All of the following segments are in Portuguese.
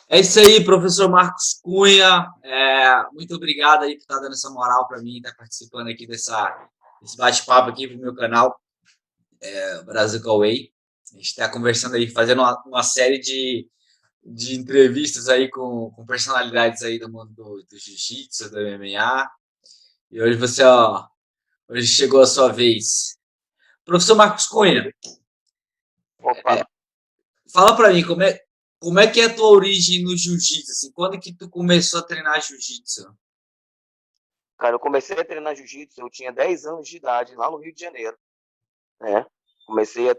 É isso aí, professor Marcos Cunha. Muito obrigado aí por estar dando essa moral para mim, estar participando aqui desse bate-papo aqui para o meu canal, Brasil Cauê. A gente está conversando aí, fazendo uma série de entrevistas aí com personalidades aí do mundo do jiu-jitsu, do MMA. E hoje hoje chegou a sua vez. Professor Marcos Cunha, Opa, fala para mim como é que é a tua origem no jiu-jitsu? Assim, quando que tu começou a treinar jiu-jitsu? cara, eu comecei a treinar jiu-jitsu, eu tinha 10 anos de idade, lá no Rio de Janeiro, né? Comecei a...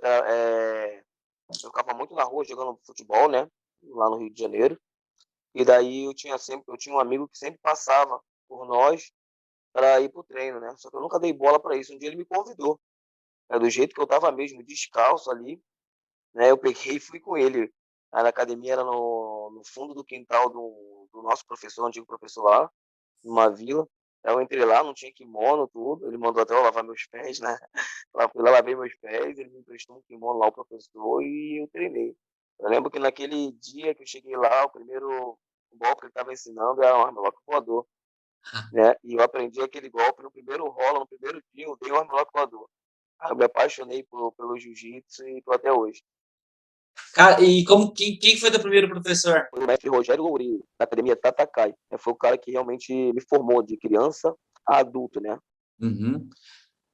Eu ficava muito na rua jogando futebol, né? Lá no Rio de Janeiro. E daí eu tinha um amigo que sempre passava por nós para ir pro treino, né? Só que eu nunca dei bola para isso. Um dia ele me convidou, né? Do jeito que eu tava mesmo, descalço ali, né? Eu peguei e fui com ele. A academia era no fundo do quintal do nosso professor, antigo professor lá, numa vila. Eu entrei lá, não tinha kimono, tudo. Ele mandou até eu lavar meus pés, né? Lá fui lá, lavei meus pés, ele me emprestou um kimono lá, o professor, e eu treinei. Eu lembro que naquele dia que eu cheguei lá, o primeiro golpe que ele estava ensinando era um armlock voador, né? E eu aprendi aquele golpe no primeiro rola, no primeiro dia, eu dei um armlock voador. Aí eu me apaixonei pelo jiu-jitsu e tô até hoje. Cara, e quem foi teu primeiro professor? Foi o mestre Rogério Lourinho, da academia Tatakai. Foi o cara que realmente me formou de criança a adulto, né? Uhum.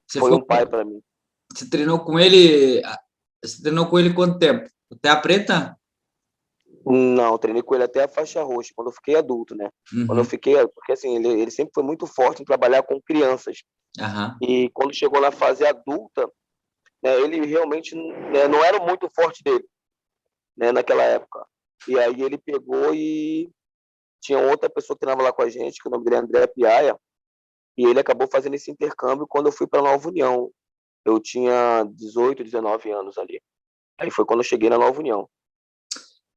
Você, Foi foi, um pai para mim. você treinou com ele? Você treinou com ele quanto tempo? Até a preta? Não, treinei com ele até a faixa roxa, quando eu fiquei adulto, né? Quando eu Uhum. fiquei, porque assim, ele sempre foi muito forte em trabalhar com crianças. Aham. E quando chegou na fase adulta, né, ele realmente, né, não era muito forte dele, né, naquela época. E aí ele pegou e tinha outra pessoa que treinava lá com a gente, que o nome dele é André Piaia, e ele acabou fazendo esse intercâmbio quando eu fui para Nova União. Eu tinha 18, 19 anos ali. Aí foi quando eu cheguei na Nova União.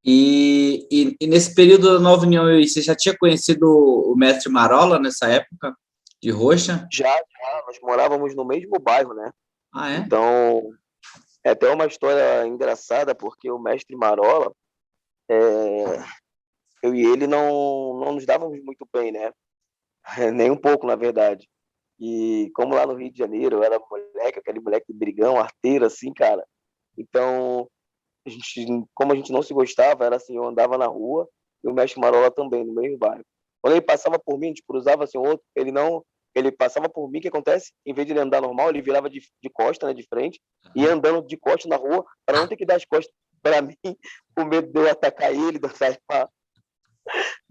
E nesse período da Nova União, você já tinha conhecido o mestre Marola nessa época, de Roxa? Já, nós morávamos no mesmo bairro, né? Ah, é? Então, é até uma história engraçada, porque o mestre Marola, eu e ele não nos dávamos muito bem, né? Nem um pouco, na verdade. E como lá no Rio de Janeiro, eu era moleque, aquele moleque brigão, arteiro, assim, cara. Então, como a gente não se gostava, era assim, eu andava na rua e o mestre Marola também, no mesmo bairro. Quando ele passava por mim, a gente cruzava assim, outro, ele não... Ele passava por mim, o que acontece? Em vez de ele andar normal, ele virava de costa, né, de frente, e ia andando de costa na rua, para não ter que dar as costas para mim, com medo de eu atacar ele, de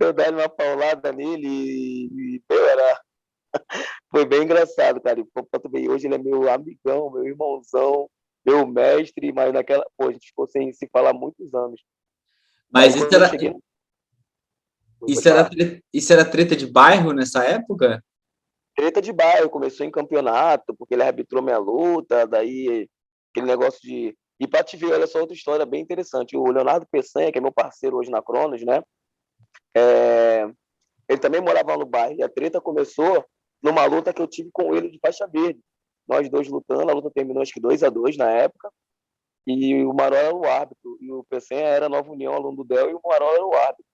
eu dar uma paulada nele, meu, foi bem engraçado, cara. E, pô, também, hoje ele é meu amigão, meu irmãozão, meu mestre, mas naquela, pô, a gente ficou sem se falar há muitos anos. Daí Mas quando eu cheguei, pode falar. isso era treta de bairro nessa época? Treta de bairro, começou em campeonato, porque ele arbitrou minha luta, daí aquele negócio de. E pra te ver, olha só outra história bem interessante. O Leonardo Peçanha, que é meu parceiro hoje na Cronos, né? É... Ele também morava no bairro. E a treta começou numa luta que eu tive com ele de faixa verde. Nós dois lutando, a luta terminou acho que 2-2 na época. E o Marola era o árbitro. E o Peçanha era Nova União, aluno do Del, e o Marola era o árbitro.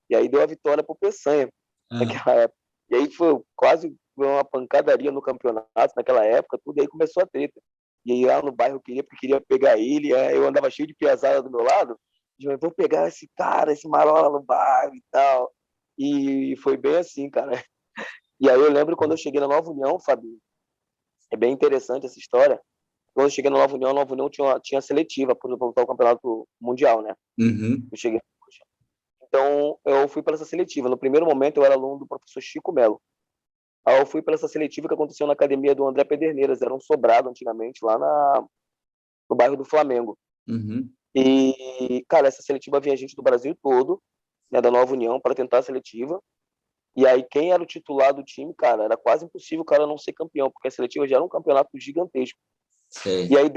E aí deu a vitória pro Peçanha Ah. naquela época. E aí foi quase uma pancadaria no campeonato naquela época, tudo. E aí começou a treta. E aí lá no bairro eu queria, porque queria pegar ele. Aí eu andava cheio de piazada do meu lado. Eu vou pegar esse cara, esse Marola no bairro e tal. E foi bem assim, cara. E aí eu lembro quando eu cheguei na Nova União, Fabinho, é bem interessante essa história. Quando eu cheguei na Nova União, a Nova União tinha seletiva para voltar ao campeonato mundial, né? Uhum. Eu cheguei. Então, eu fui para essa seletiva. No primeiro momento, eu era aluno do professor Chico Melo. Aí eu fui para essa seletiva que aconteceu na academia do André Pederneiras, era um sobrado antigamente, lá no bairro do Flamengo. Uhum. E, cara, essa seletiva vinha gente do Brasil todo, né, da Nova União, para tentar a seletiva. E aí, quem era o titular do time, cara, era quase impossível o cara não ser campeão, porque a seletiva já era um campeonato gigantesco. E Sei. aí,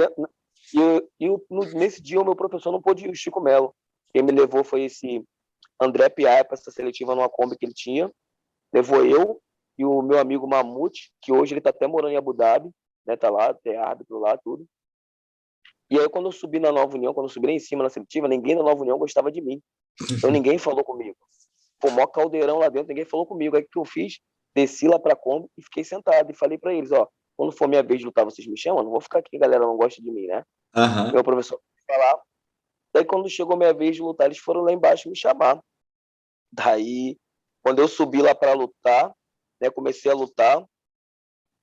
nesse dia, o meu professor não pôde ir, o Chico Melo. Quem me levou foi esse André Piar para essa seletiva numa Kombi que ele tinha. Levou eu e o meu amigo Mamute, que hoje ele está até morando em Abu Dhabi, né? Tá lá, tem árbitro lá, tudo. E aí, quando eu subi na Nova União, quando eu subi lá em cima na seletiva, ninguém da Nova União gostava de mim. Então, ninguém falou comigo. Pô, mó caldeirão lá dentro, ninguém falou comigo. Aí, o que eu fiz? Desci lá pra Kombi e fiquei sentado. E falei pra eles, ó, quando for minha vez de lutar, vocês me chamam? Não vou ficar aqui, a galera não gosta de mim, né? Aham. Meu professor falar. Daí, quando chegou minha vez de lutar, eles foram lá embaixo me chamar. Daí, quando eu subi lá pra lutar, né, comecei a lutar,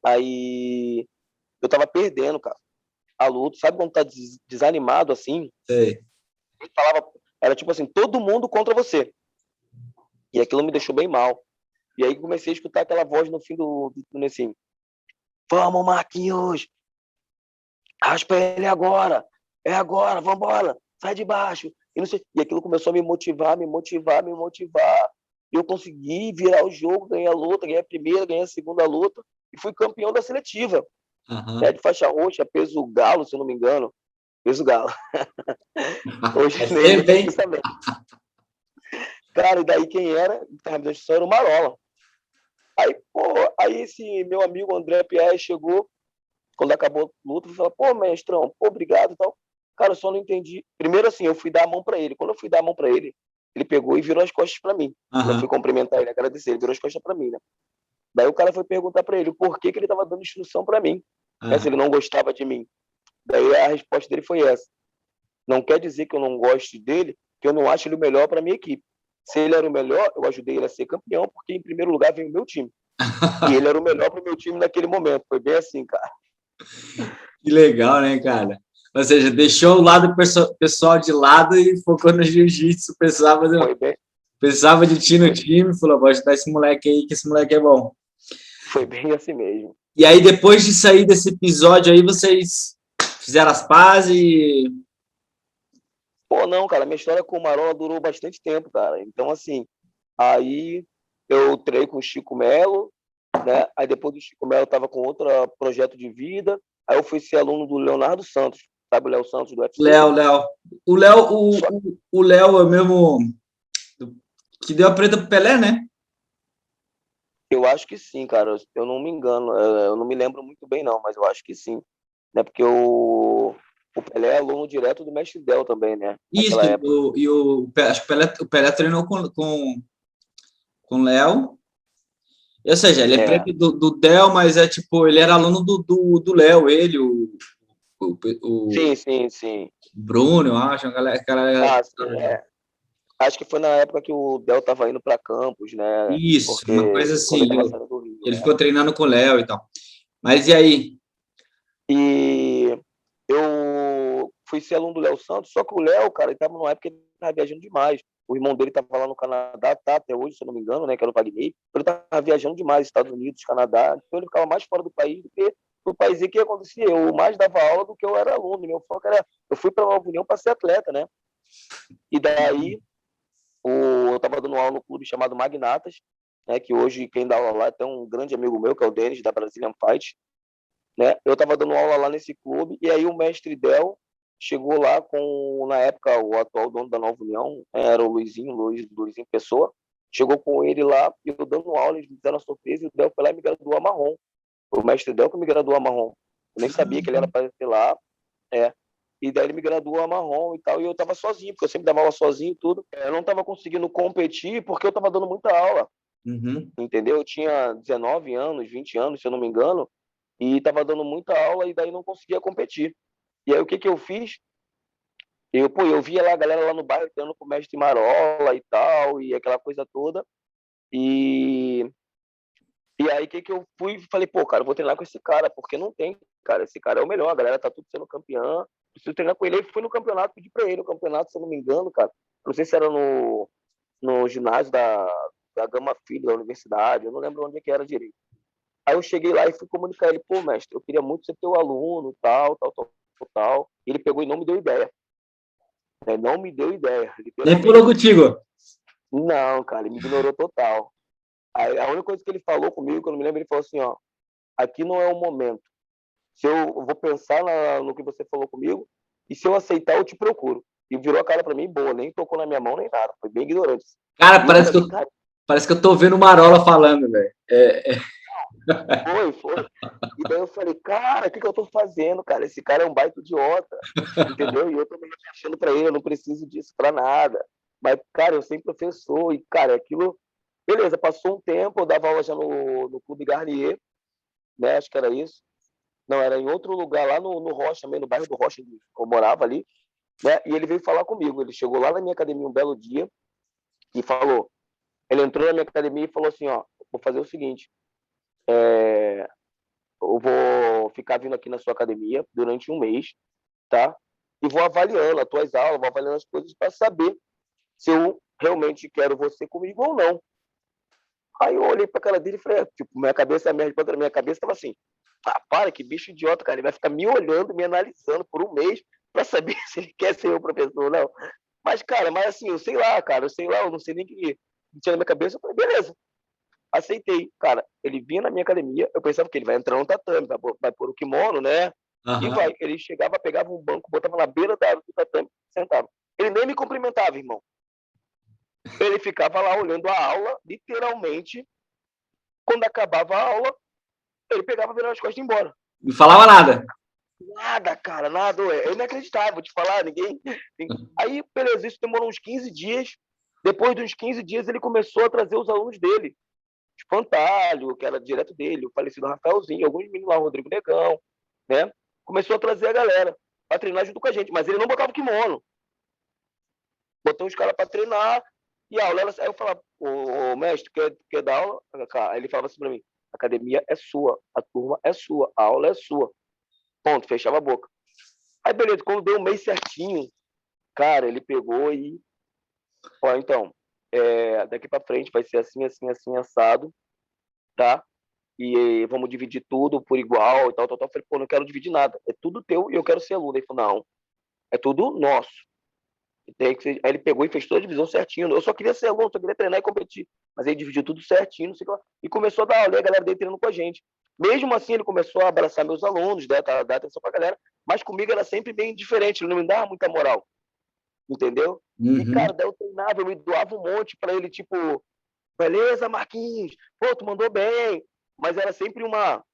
aí eu tava perdendo, cara, a luta. Sabe quando tá desanimado assim? Sei. Ele falava, era tipo assim, todo mundo contra você. E aquilo me deixou bem mal. E aí comecei a escutar aquela voz no fim do túnel assim: Vamos, Marquinhos, raspa ele agora, é agora, vambora, sai de baixo. E, não sei, e aquilo começou a me motivar, me motivar, me motivar. E eu consegui virar o jogo, ganhei a luta, ganhei a primeira, ganhei a segunda luta e fui campeão da seletiva. Né, Aham. de faixa roxa, peso galo, se eu não me engano. Peso galo. Hoje É nem muito sempre, aqui hein? também. Cara, e daí quem era? Que tava me dando instrução era o Marola. Aí, pô, aí esse meu amigo André Pierre chegou, quando acabou a luta, e falou: pô, mestrão, pô, obrigado e tal. Cara, eu só não entendi. Primeiro, assim, eu fui dar a mão pra ele. Quando eu fui dar a mão pra ele, ele pegou e virou as costas pra mim. Quando eu fui Aham. cumprimentar ele, agradecer, ele virou as costas pra mim, né? Daí o cara foi perguntar pra ele o porquê que ele tava dando instrução pra mim, né, se Aham. ele não gostava de mim. Daí a resposta dele foi essa: não quer dizer que eu não goste dele, que eu não acho ele o melhor pra minha equipe. Se ele era o melhor, eu ajudei ele a ser campeão, porque em primeiro lugar vem o meu time. E ele era o melhor pro meu time naquele momento. Foi bem assim, cara. Que legal, né, cara? Ou seja, deixou o lado pessoal de lado e focou no jiu-jitsu. Foi bem, Precisava de ti no foi, time. Falou, vou ajudar esse moleque aí, que esse moleque é bom. foi bem assim mesmo. E aí, depois de sair desse episódio aí, vocês fizeram as pazes e... Pô, não, cara, minha história com o Marola durou bastante tempo, cara. Então, assim, aí eu treinei com o Chico Melo, né? Aí depois do Chico Melo eu tava com outro projeto de vida. Aí eu fui ser aluno do Leonardo Santos, sabe o Léo Santos do UFC? Léo. O Léo, Só o Léo é o mesmo que deu a preta pro Pelé, né? eu acho que sim, cara. Eu não me engano, eu não me lembro muito bem, não, mas eu acho que sim. Né? Porque o Pelé é aluno direto do Mestre Del também, né? Naquela Isso, época. acho que o Pelé treinou com o Léo. Ou seja, ele é É, prêmio do Del, mas é tipo, ele era aluno do Léo, ele, o sim, sim, sim. Bruno, eu acho, a galera. Ah, sim, é. Acho que foi na época que o Del tava indo para Campos, né? Isso, uma coisa Porque quando assim. ele tava saindo do Rio, Ele né? ficou treinando com o Léo e tal. Mas e aí? E eu fui ser aluno do Léo Santos, só que o Léo, cara, ele tava numa época que ele tava viajando demais. O irmão dele tava lá no Canadá, tá até hoje, se eu não me engano, né? Que era o Wagner. Ele tava viajando demais, Estados Unidos, Canadá. Então ele ficava mais fora do país do que no país que acontecia. Eu mais dava aula do que eu era aluno. Meu foco era. Eu fui para Nova União para ser atleta, né? E daí eu estava dando aula no clube chamado Magnatas, né? Que hoje quem dá aula lá é até um grande amigo meu, que é o Denis, da Brazilian Fight. Né? Eu estava dando aula lá nesse clube, e aí o mestre Del chegou lá com, na época, o atual dono da Nova União, era o Luizinho Pessoa, chegou com ele lá, e eu dando aula, eles me fizeram uma surpresa, e o Del foi lá e me graduou a marrom. O mestre Del que me graduou a marrom. Eu nem sabia que ele era para ser lá, é. E daí ele me graduou a marrom e tal, e eu estava sozinho, porque eu sempre dava aula sozinho e tudo. Eu não estava conseguindo competir porque eu estava dando muita aula, Uhum. entendeu? Eu tinha 19 anos, 20 anos, se eu não me engano, e estava dando muita aula e daí não conseguia competir. E aí o que que eu fiz? Eu via lá a galera lá no bairro treinando com o mestre Marola e tal, e aquela coisa toda. E, e aí o que que eu fui? Falei, pô, cara, eu vou treinar com esse cara, porque não tem, cara, esse cara é o melhor, a galera tá tudo sendo campeã, preciso treinar com ele. Aí fui no campeonato, pedi pra ele, no campeonato, se eu não me engano, cara, não sei se era no ginásio da Gama Filho, da universidade, eu não lembro onde é que era direito. Aí eu cheguei lá e fui comunicar ele, pô, mestre, eu queria muito ser teu aluno, tal, tal, tal, tal. E ele pegou e não me deu ideia. Né? Não me deu ideia, Nem pulou literalmente. contigo. Não, cara, ele me ignorou total. Aí, a única coisa que ele falou comigo, que eu não me lembro, ele falou assim, ó, aqui não é o momento. Se eu vou pensar no que você falou comigo, e se eu aceitar, eu te procuro. E virou a cara pra mim, boa, nem tocou na minha mão, nem nada. Foi bem ignorante. Cara, E eu falei, cara, parece que eu tô vendo o Marola falando, velho. Foi. E daí eu falei, cara, o que eu tô fazendo, cara? Esse cara é um baita idiota, entendeu? E eu tô me achando pra ele, eu não preciso disso pra nada. Mas, cara, eu sempre professor, e, cara, aquilo. Beleza, passou um tempo, eu dava aula já no Clube Garnier, né? Acho que era isso. Não, era em outro lugar, lá no Rocha, também, no bairro do Rocha, que eu morava ali, né? E ele veio falar comigo. Ele chegou lá na minha academia um belo dia e falou. Ele entrou na minha academia e falou assim: ó, vou fazer o seguinte, eu vou ficar vindo aqui na sua academia durante um mês, tá? E vou avaliando as tuas aulas, vou avaliando as coisas para saber se eu realmente quero você comigo ou não. Aí eu olhei para a cara dele e falei, tipo, minha cabeça, a minha resposta na minha cabeça estava assim, ah, para, que bicho idiota, cara, ele vai ficar me olhando, me analisando por um mês para saber se ele quer ser o professor ou não. Mas, cara, mas assim, eu sei lá, cara, eu sei lá, eu não sei nem o que tinha na minha cabeça, eu falei, beleza, aceitei. Cara, ele vinha na minha academia, eu pensava que ele vai entrar no tatame, vai pôr o kimono, né? E Aham. vai. Ele chegava, pegava um banco, botava na beira do tatame, sentava. Ele nem me cumprimentava, irmão. Ele ficava lá olhando a aula, literalmente. Quando acabava a aula, ele pegava, virava as costas e ia embora. Não falava nada. Nada, cara, nada. É inacreditável, vou te falar, ninguém. Aí, beleza, isso demorou uns 15 dias. Depois de uns 15 dias, ele começou a trazer os alunos dele. Espantalho, que era direto dele, o falecido Rafaelzinho, alguns meninos lá, o Rodrigo Negão, né? Começou a trazer a galera para treinar junto com a gente, mas ele não botava o kimono. Botou os caras para treinar e a aula, aí eu falava, ô mestre, quer dar aula? Aí ele falava assim para mim, a academia é sua, a turma é sua, a aula é sua. Ponto, fechava a boca. Aí beleza, quando deu um mês certinho, cara, ele pegou e, ó, então, daqui para frente vai ser assim, assim, assim, assado, tá? E vamos dividir tudo por igual e tal, tal, tal. Eu falei, pô, não quero dividir nada. É tudo teu e eu quero ser aluno. Ele falou, não, é tudo nosso. Tem que ser... Aí ele pegou e fez toda a divisão certinho. Eu só queria ser aluno, só queria treinar e competir. Mas ele dividiu tudo certinho, não sei o que lá. E começou a dar aula, e a galera dele treinando com a gente. Mesmo assim, ele começou a abraçar meus alunos, dar atenção pra galera, mas comigo era sempre bem diferente, ele não me dava muita moral, entendeu? E, cara, Uhum. daí eu treinava, eu me doava um monte pra ele, tipo, beleza, Marquinhos, pô, tu mandou bem. Mas era sempre uma,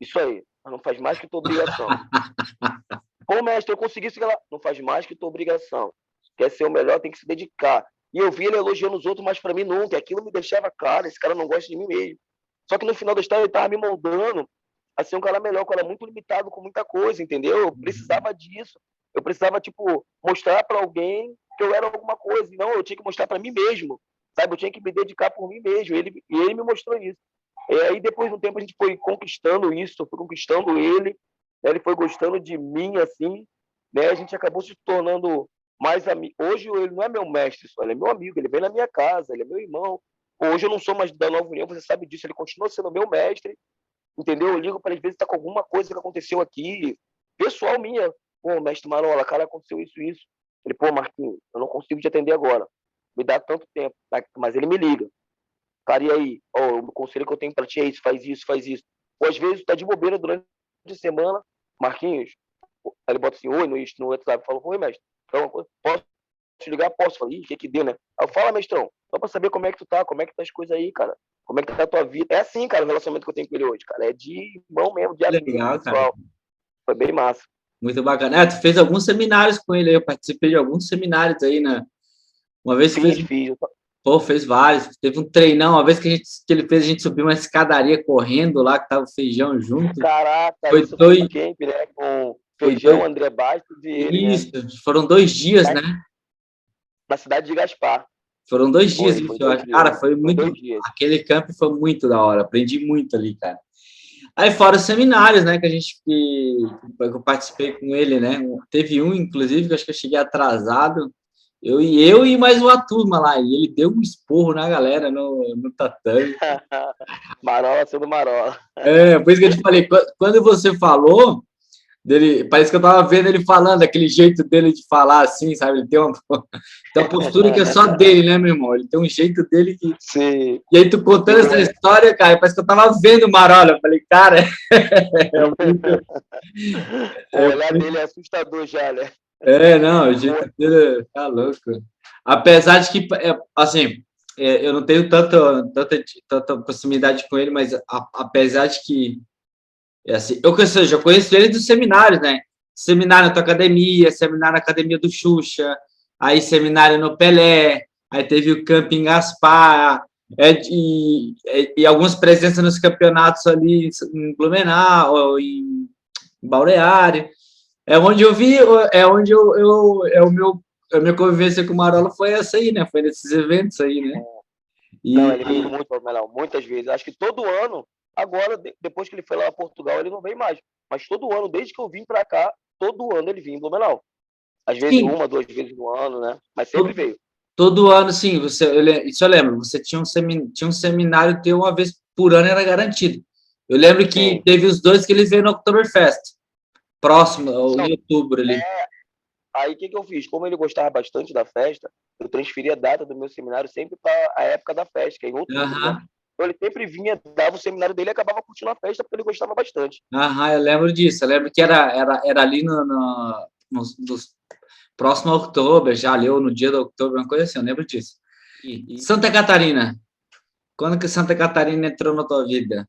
isso aí, não faz mais que tua obrigação. Pô, mestre, eu consegui isso. Não faz mais que tua obrigação. Quer ser o melhor, tem que se dedicar. E eu vi ele elogiando os outros, mas para mim nunca. Aquilo me deixava claro, esse cara não gosta de mim mesmo. Só que no final da história ele tava me moldando a ser um cara melhor, um cara muito limitado com muita coisa, entendeu? Eu precisava disso. Eu precisava, tipo, mostrar para alguém que eu era alguma coisa. Não, eu tinha que mostrar para mim mesmo, sabe? Eu tinha que me dedicar por mim mesmo. E ele me mostrou isso. E aí, depois de um tempo, a gente foi conquistando isso, eu fui conquistando ele, né? Ele foi gostando de mim, assim, né? A gente acabou se tornando mais amigo. Hoje ele não é meu mestre só, ele é meu amigo, ele vem na minha casa, ele é meu irmão. Hoje eu não sou mais da Nova União, você sabe disso, ele continua sendo meu mestre, entendeu? Eu ligo para ele, às vezes está com alguma coisa que aconteceu aqui, pessoal minha. Pô, mestre Marola, cara, aconteceu isso, isso. Ele, pô, Marquinhos, eu não consigo te atender agora. Me dá tanto tempo, tá? Mas ele me liga. Cara, e aí? Oh, o conselho que eu tenho para ti é isso, faz isso, faz isso. Ou às vezes tá de bobeira durante a semana, Marquinhos, aí ele bota assim, oi, no WhatsApp, fala, oi, mestre, então, posso te ligar? Posso. Falei, o que que deu, né? Aí eu falo, mestrão, só pra saber como é que tu tá, como é que tá as coisas aí, cara. Como é que tá a tua vida? É assim, cara, o relacionamento que eu tenho com ele hoje, cara. É de irmão mesmo, de Que amigo, legal, cara. pessoal. Foi bem massa. Muito bacana. Tu fez alguns seminários com ele aí, eu participei de alguns seminários aí, né? Uma vez fez, Fiz. pô, fez vários. Teve um treinão, uma vez que ele fez, a gente subiu uma escadaria correndo lá, que tava o Feijão junto. Caraca, Foi isso foi no dois, camp, né? Com foi Feijão, dois, André Bastos e ele, né? isso, foram 2 dias, Lá né? na cidade de Gaspar. Foram 2 dias, Foi isso, eu dois acho. dias. Cara, foi Foi muito. 2 dias. Aquele camp foi muito da hora, aprendi muito ali, cara. Aí fora os seminários, né, que eu participei com ele, né? Teve um, inclusive, que eu acho que eu cheguei atrasado. Eu e mais uma turma lá, e ele deu um esporro na galera no tatame. Marola sendo Marola. Por isso que eu te falei, quando você falou dele, parece que eu tava vendo ele falando, aquele jeito dele de falar assim, sabe? Ele tem uma postura que é só dele, né, meu irmão? Ele tem um jeito dele que. Sim. E aí, tu E contando o essa olhar, história, cara, parece que eu tava vendo o Marola. Eu falei, cara, é muito. o olhar dele é assustador já, né? Não, o jeito dele tá louco. Apesar de que, assim, eu não tenho tanta proximidade com ele, mas apesar de que, assim, já conheço ele dos seminários, né? Seminário na tua academia, seminário na academia do Xuxa, aí seminário no Pelé, aí teve o Camping Gaspar, e algumas presenças nos campeonatos ali em Blumenau, ou em Balneário. É onde eu vi, é onde a minha convivência com o Marola foi essa aí, né? Foi nesses eventos aí, né? Não, E ele veio muito ao Melão, muitas vezes. Acho que todo ano, agora, depois que ele foi lá a Portugal, ele não vem mais. Mas todo ano, desde que eu vim para cá, todo ano ele vinha em Blumenau. Às vezes sim, uma, duas vezes no ano, né? Mas sempre todo, veio. todo ano, sim, isso eu lembro, você tinha um seminário teu uma vez por ano, era garantido. Eu lembro que Sim. teve os dois que ele veio no Oktoberfest, próximo, Não, em outubro ali. aí o que eu fiz? Como ele gostava bastante da festa, eu transferi a data do meu seminário sempre para a época da festa, que é em outubro, né? Aham, Então ele sempre vinha, dava o seminário dele e acabava curtindo a festa porque ele gostava bastante. aham, eu lembro disso. Eu lembro que era ali no próximo a outubro, já ali, ou no dia de outubro, uma coisa assim, eu lembro disso. E Santa Catarina, quando que Santa Catarina entrou na tua vida?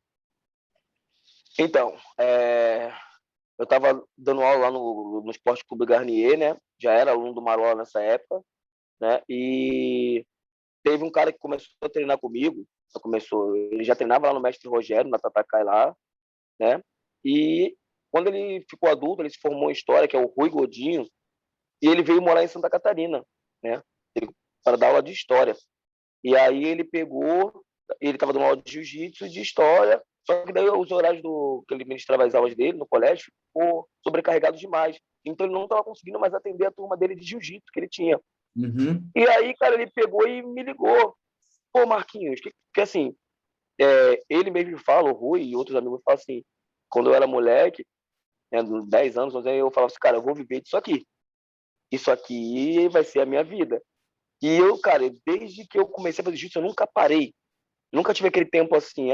Então, eu estava dando aula lá no Esporte Clube Garnier, né? Já era aluno do Marola nessa época, né? E teve um cara que começou a treinar comigo, ele já treinava lá no Mestre Rogério, na Tatacai lá, né? E quando ele ficou adulto, ele se formou em História, que é o Rui Godinho, e ele veio morar em Santa Catarina, né? Para dar aula de História. E aí ele estava dando aula de Jiu-Jitsu e de História, só que daí os horários que ele ministrava as aulas dele no colégio ficou sobrecarregados demais. Então ele não estava conseguindo mais atender a turma dele de Jiu-Jitsu que ele tinha. Uhum. E aí, cara, ele pegou e me ligou. Pô, Marquinhos, que assim, ele mesmo fala, o Rui e outros amigos falam assim, quando eu era moleque, né, 10 anos, 11 anos, eu falava assim, cara, eu vou viver disso aqui. Isso aqui vai ser a minha vida. E eu, cara, desde que eu comecei a fazer jiu-jitsu, eu nunca parei. Nunca tive aquele tempo assim,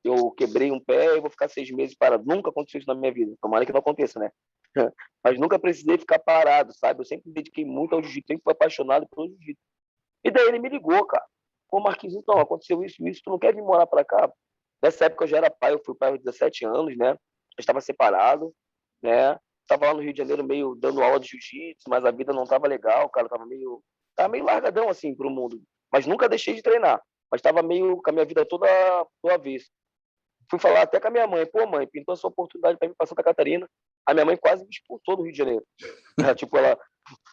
eu quebrei um pé e vou ficar 6 meses parado. Nunca aconteceu isso na minha vida. Tomara que não aconteça, né? Mas nunca precisei ficar parado, sabe? Eu sempre me dediquei muito ao jiu-jitsu, sempre fui apaixonado pelo jiu-jitsu. E daí ele me ligou, cara. Pô, Marquinhos, então, aconteceu isso, tu não quer vir morar pra cá? Nessa época eu já era pai, eu fui pai aos 17 anos, né? Eu estava separado, né? Estava lá no Rio de Janeiro meio dando aula de jiu-jitsu, mas a vida não estava legal, cara, tava meio largadão assim pro mundo. Mas nunca deixei de treinar, mas estava meio com a minha vida toda do avesso. Fui falar até com a minha mãe, pô, mãe, pintou essa oportunidade para ir para Santa Catarina. A minha mãe quase me expulsou do Rio de Janeiro. Tipo, ela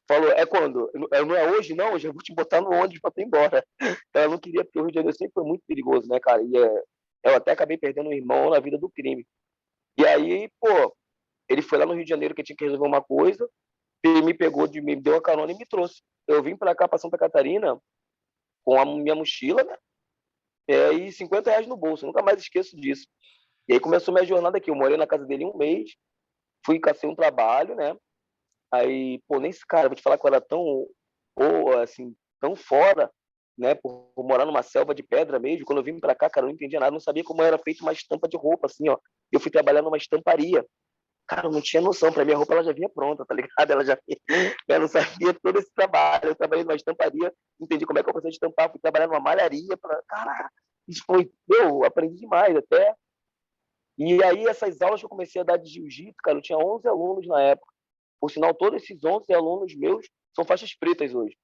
falou, é quando? Não é hoje, não, hoje eu vou te botar no ônibus para tu ir embora. Ela não queria, porque o Rio de Janeiro sempre foi muito perigoso, né, cara? Eu até acabei perdendo um irmão na vida do crime. E aí, pô, ele foi lá no Rio de Janeiro que tinha que resolver uma coisa, ele me pegou, me deu a carona e me trouxe. Eu vim para cá, para Santa Catarina, com a minha mochila, né? E R$ 50 no bolso. Eu nunca mais esqueço disso. E aí começou minha jornada aqui. Eu morei na casa dele um mês, fui cacei um trabalho, né? Aí, pô, nem esse cara, vou te falar que eu era tão, ou assim, tão fora, né? Por morar numa selva de pedra mesmo. Quando eu vim pra cá, cara, eu não entendia nada, não sabia como era feita uma estampa de roupa, assim, ó. Eu fui trabalhar numa estamparia. Cara, eu não tinha noção. Pra minha roupa, ela já vinha pronta, tá ligado? Ela já vinha... Eu não sabia todo esse trabalho. Eu trabalhei numa estamparia, entendi como é que eu conseguia estampar. Fui trabalhar numa malharia. Caraca, isso foi... Eu aprendi demais até. E aí, essas aulas que eu comecei a dar de jiu-jitsu, cara, eu tinha 11 alunos na época. Por sinal, todos esses 11 alunos meus são faixas pretas hoje.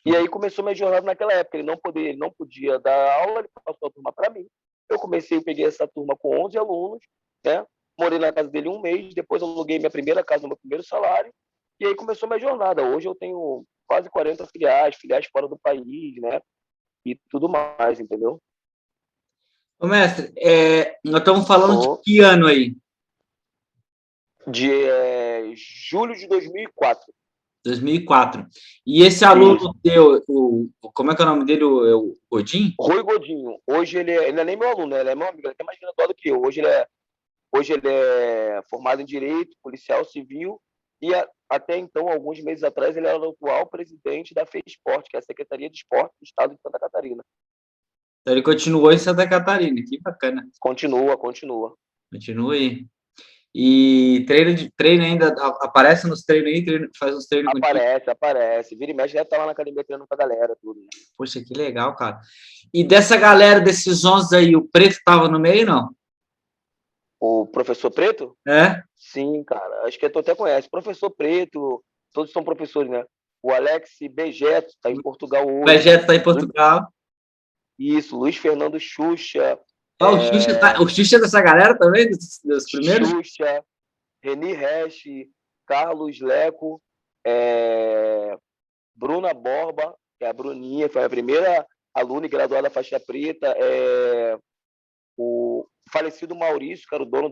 E aí começou minha jornada naquela época. Ele não podia dar aula, ele passou a turma para mim. Eu peguei essa turma com 11 alunos, né? Morei na casa dele um mês, depois eu aluguei minha primeira casa no meu primeiro salário, e aí começou minha jornada. Hoje eu tenho quase 40 filiais fora do país, né? E tudo mais, entendeu? Ô, mestre, nós estamos falando de Tô que ano aí? de julho de 2004. 2004. E esse aluno Isso. teu, como é que é o nome dele? O Godin? Rui Godinho. Hoje ele não é nem meu aluno, né? Ele é meu amigo, ele é até mais graduado que eu. Hoje ele é formado em Direito, policial civil, e até então, alguns meses atrás, ele era o atual presidente da FESPORT, que é a Secretaria de Esporte do Estado de Santa Catarina. Então, ele continuou em Santa Catarina, que bacana. Continua. Continua aí. E treino ainda, aparece nos treinos aí, faz uns treinos contigo. Aparece. Vira e mexe, deve estar lá na academia treinando com a galera, tudo. Né? Poxa, que legal, cara. E dessa galera, desses 11 aí, o Preto tava no meio, não? O Professor Preto? É? Sim, cara. Acho que tu até conhece. Professor Preto, todos são professores, né? O Alex Bejeto está em Portugal O hoje. Vegeta tá em Portugal. Isso, Luiz Fernando Xuxa. Ah, o Xuxa é dessa galera também, dos primeiros? Xuxa, Reni Hash, Carlos Leco, Bruna Borba, que é a Bruninha, foi a primeira aluna graduada da faixa preta. O falecido Maurício, que era o dono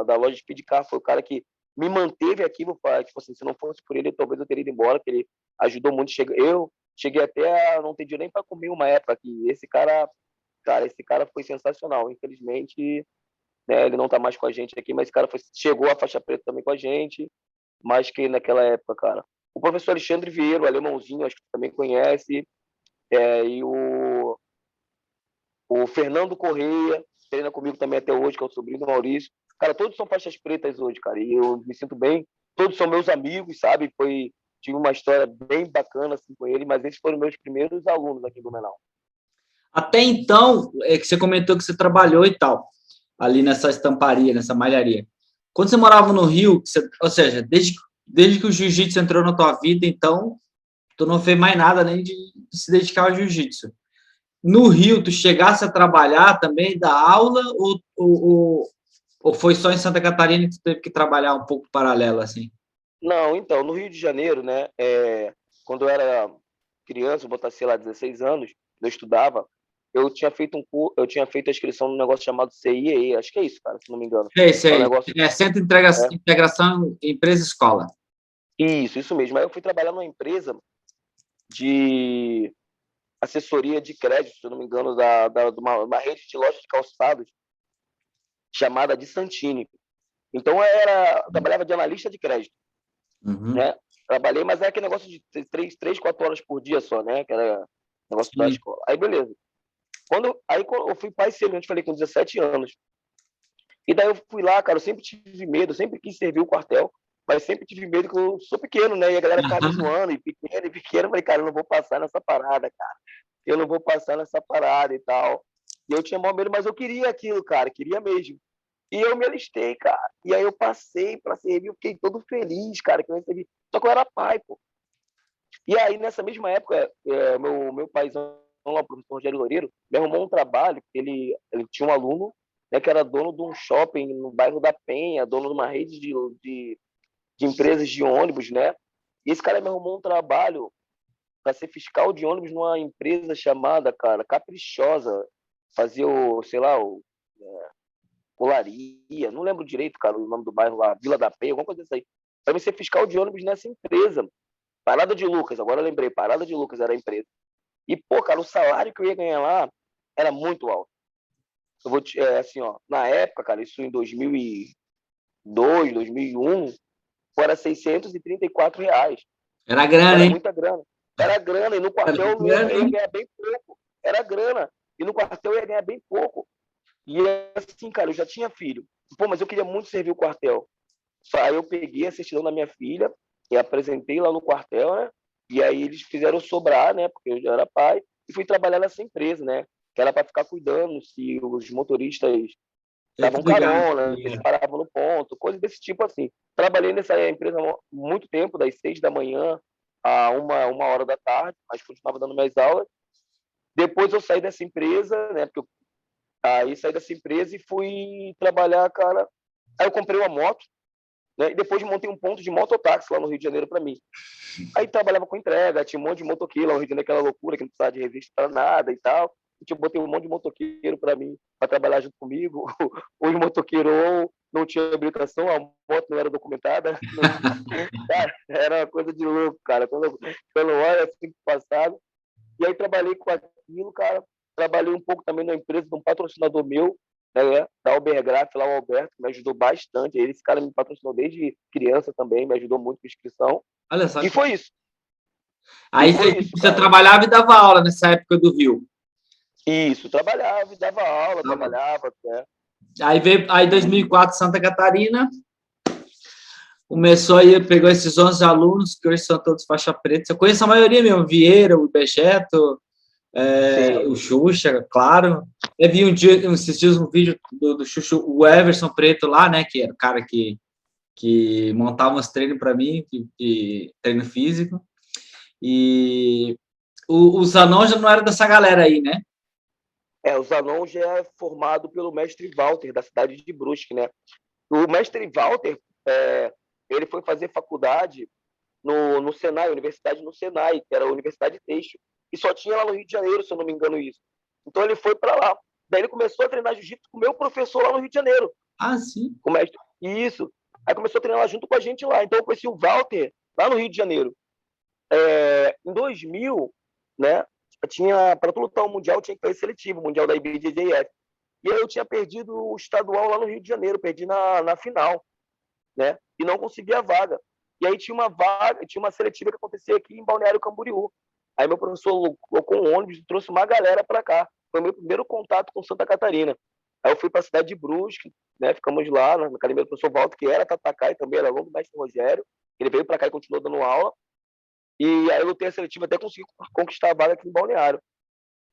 da loja de Speedcar, foi o cara que me manteve aqui. Tipo assim, se não fosse por ele, talvez eu teria ido embora, porque ele ajudou muito. Eu cheguei até a não ter dinheiro nem para comer uma época aqui. Esse cara foi sensacional. Infelizmente, né, ele não está mais com a gente aqui, mas esse cara chegou à faixa preta também com a gente, mais que naquela época, cara. O professor Alexandre Vieira, o alemãozinho, acho que você também conhece, e o Fernando Correia, treina comigo também até hoje, que é o sobrinho do Maurício. Cara, todos são faixas pretas hoje, cara, e eu me sinto bem. Todos são meus amigos, sabe? Tive uma história bem bacana assim, com ele, mas esses foram meus primeiros alunos aqui do Menal. Até então, é que você comentou que você trabalhou e tal, ali nessa estamparia, nessa malharia. Quando você morava no Rio, ou seja, desde que o jiu-jitsu entrou na tua vida, então, tu não fez mais nada além de se dedicar ao jiu-jitsu. No Rio, tu chegasse a trabalhar também, dar aula, ou foi só em Santa Catarina que tu teve que trabalhar um pouco paralelo, assim? Não, então, no Rio de Janeiro, né, quando eu era criança, eu botasse lá 16 anos, eu estudava, eu tinha feito a inscrição num negócio chamado CIEE, acho que é isso, cara, se não me engano. É isso É um aí. negócio, Centro de né? Integração Empresa-Escola. Isso mesmo. Aí eu fui trabalhar numa empresa de assessoria de crédito, se eu não me engano, de uma rede de lojas de calçados chamada de Santini. Então eu trabalhava de analista de crédito, Uhum. né? Trabalhei, mas é aquele negócio de 4 horas por dia só, né? Que era negócio da Sim. escola. Aí beleza. Quando eu fui pai semente, falei com 17 anos. E daí eu fui lá, cara, eu sempre tive medo, sempre quis servir o quartel, mas sempre tive medo que eu sou pequeno, né? E a galera ficava me zoando, e pequeno, eu falei, cara, eu não vou passar nessa parada, cara. Eu não vou passar nessa parada e tal. E eu tinha maior medo, mas eu queria aquilo, cara, queria mesmo. E eu me alistei, cara. E aí eu passei para servir, eu fiquei todo feliz, cara, que eu recebi. Só que eu era pai, pô. E aí, nessa mesma época, meu paizão, lá, o professor Rogério Loureiro, me arrumou um trabalho. Ele tinha um aluno, né, que era dono de um shopping no bairro da Penha, dono de uma rede de empresas de ônibus, né? E esse cara me arrumou um trabalho para ser fiscal de ônibus numa empresa chamada, cara, Caprichosa. Fazia sei lá, Colaria, não lembro direito, cara, o nome do bairro lá, Vila da Penha, alguma coisa assim. Para ser fiscal de ônibus nessa empresa. Parada de Lucas, agora eu lembrei, Parada de Lucas era a empresa. E, pô, cara, o salário que eu ia ganhar lá era muito alto. Eu vou assim, ó, na época, cara, isso em 2002, 2001, era R$ 634. Era grana, Era hein? muita grana. Era grana, e no Era quartel grana, eu ia hein? ganhar bem pouco. Era grana. E no quartel eu ia ganhar bem pouco. E assim, cara, eu já tinha filho. Pô, mas eu queria muito servir o quartel. Aí eu peguei a certidão da minha filha e apresentei lá no quartel, né? E aí eles fizeram sobrar, né? Porque eu já era pai, e fui trabalhar nessa empresa, né? Que era para ficar cuidando se os motoristas Eu tô davam ligado. carona, se paravam no ponto, coisas desse tipo assim. Trabalhei nessa empresa há muito tempo, das 6 da manhã a uma hora da tarde, mas continuava dando minhas aulas. Depois eu saí dessa empresa, né? Porque aí saí dessa empresa e fui trabalhar, cara. Aí eu comprei uma moto, né? E depois montei um ponto de mototáxi lá no Rio de Janeiro para mim. Aí trabalhava com entrega, tinha um monte de motoqueiro lá no Rio de Janeiro, aquela loucura que não precisava de revista para nada e tal. E botei um monte de motoqueiro para mim, para trabalhar junto comigo. Os motoqueiros não tinham habilitação, a moto não era documentada. Cara, era uma coisa de louco, cara. Quando olha assim pro passado. E aí trabalhei com aquilo, cara. Trabalhei um pouco também na empresa de um patrocinador meu, né, da Albergraf, lá o Alberto, que me ajudou bastante. Esse cara me patrocinou desde criança também, me ajudou muito com inscrição. Olha só. E foi isso. Aí você Cara. trabalhava e dava aula nessa época do Rio. Isso, trabalhava, dava aula, trabalhava, né? Aí veio, aí 2004, Santa Catarina. começou aí, pegou esses 11 alunos, que hoje são todos faixa preta. Eu conheço a maioria mesmo, Vieira, o Bejeto, o Xuxa, claro. Eu vi esses dias um vídeo do Xuxa, o Everson Preto lá, né, que era o cara que montava uns treinos para mim, que treino físico. E o Zanon já não era dessa galera aí, né? O Zanon já é formado pelo mestre Walter, da cidade de Brusque, né? O mestre Walter, ele foi fazer faculdade no Senai, Universidade no Senai, que era a Universidade Têxtil, e só tinha lá no Rio de Janeiro, se eu não me engano isso. Então ele foi para lá. Daí ele começou a treinar jiu-jitsu com o meu professor lá no Rio de Janeiro. Ah, sim. Com o mestre. Isso. Aí começou a treinar lá junto com a gente lá. Então eu conheci o Walter lá no Rio de Janeiro. Em 2000, né, para tu lutar o Mundial, tinha que fazer seletivo, o Mundial da IBJJF. E aí eu tinha perdido o estadual lá no Rio de Janeiro, perdi na final, né? E não consegui a vaga. E aí tinha uma seletiva que acontecia aqui em Balneário Camboriú. Aí meu professor colocou um ônibus e trouxe uma galera para cá. Foi o meu primeiro contato com Santa Catarina. Aí eu fui para a cidade de Brusque, né? Ficamos lá na academia do professor Walter, que era Tatacá e também era aluno do mestre Rogério. Ele veio para cá e continuou dando aula. E aí eu lutei a seletiva até conseguir conquistar a vaga aqui em Balneário.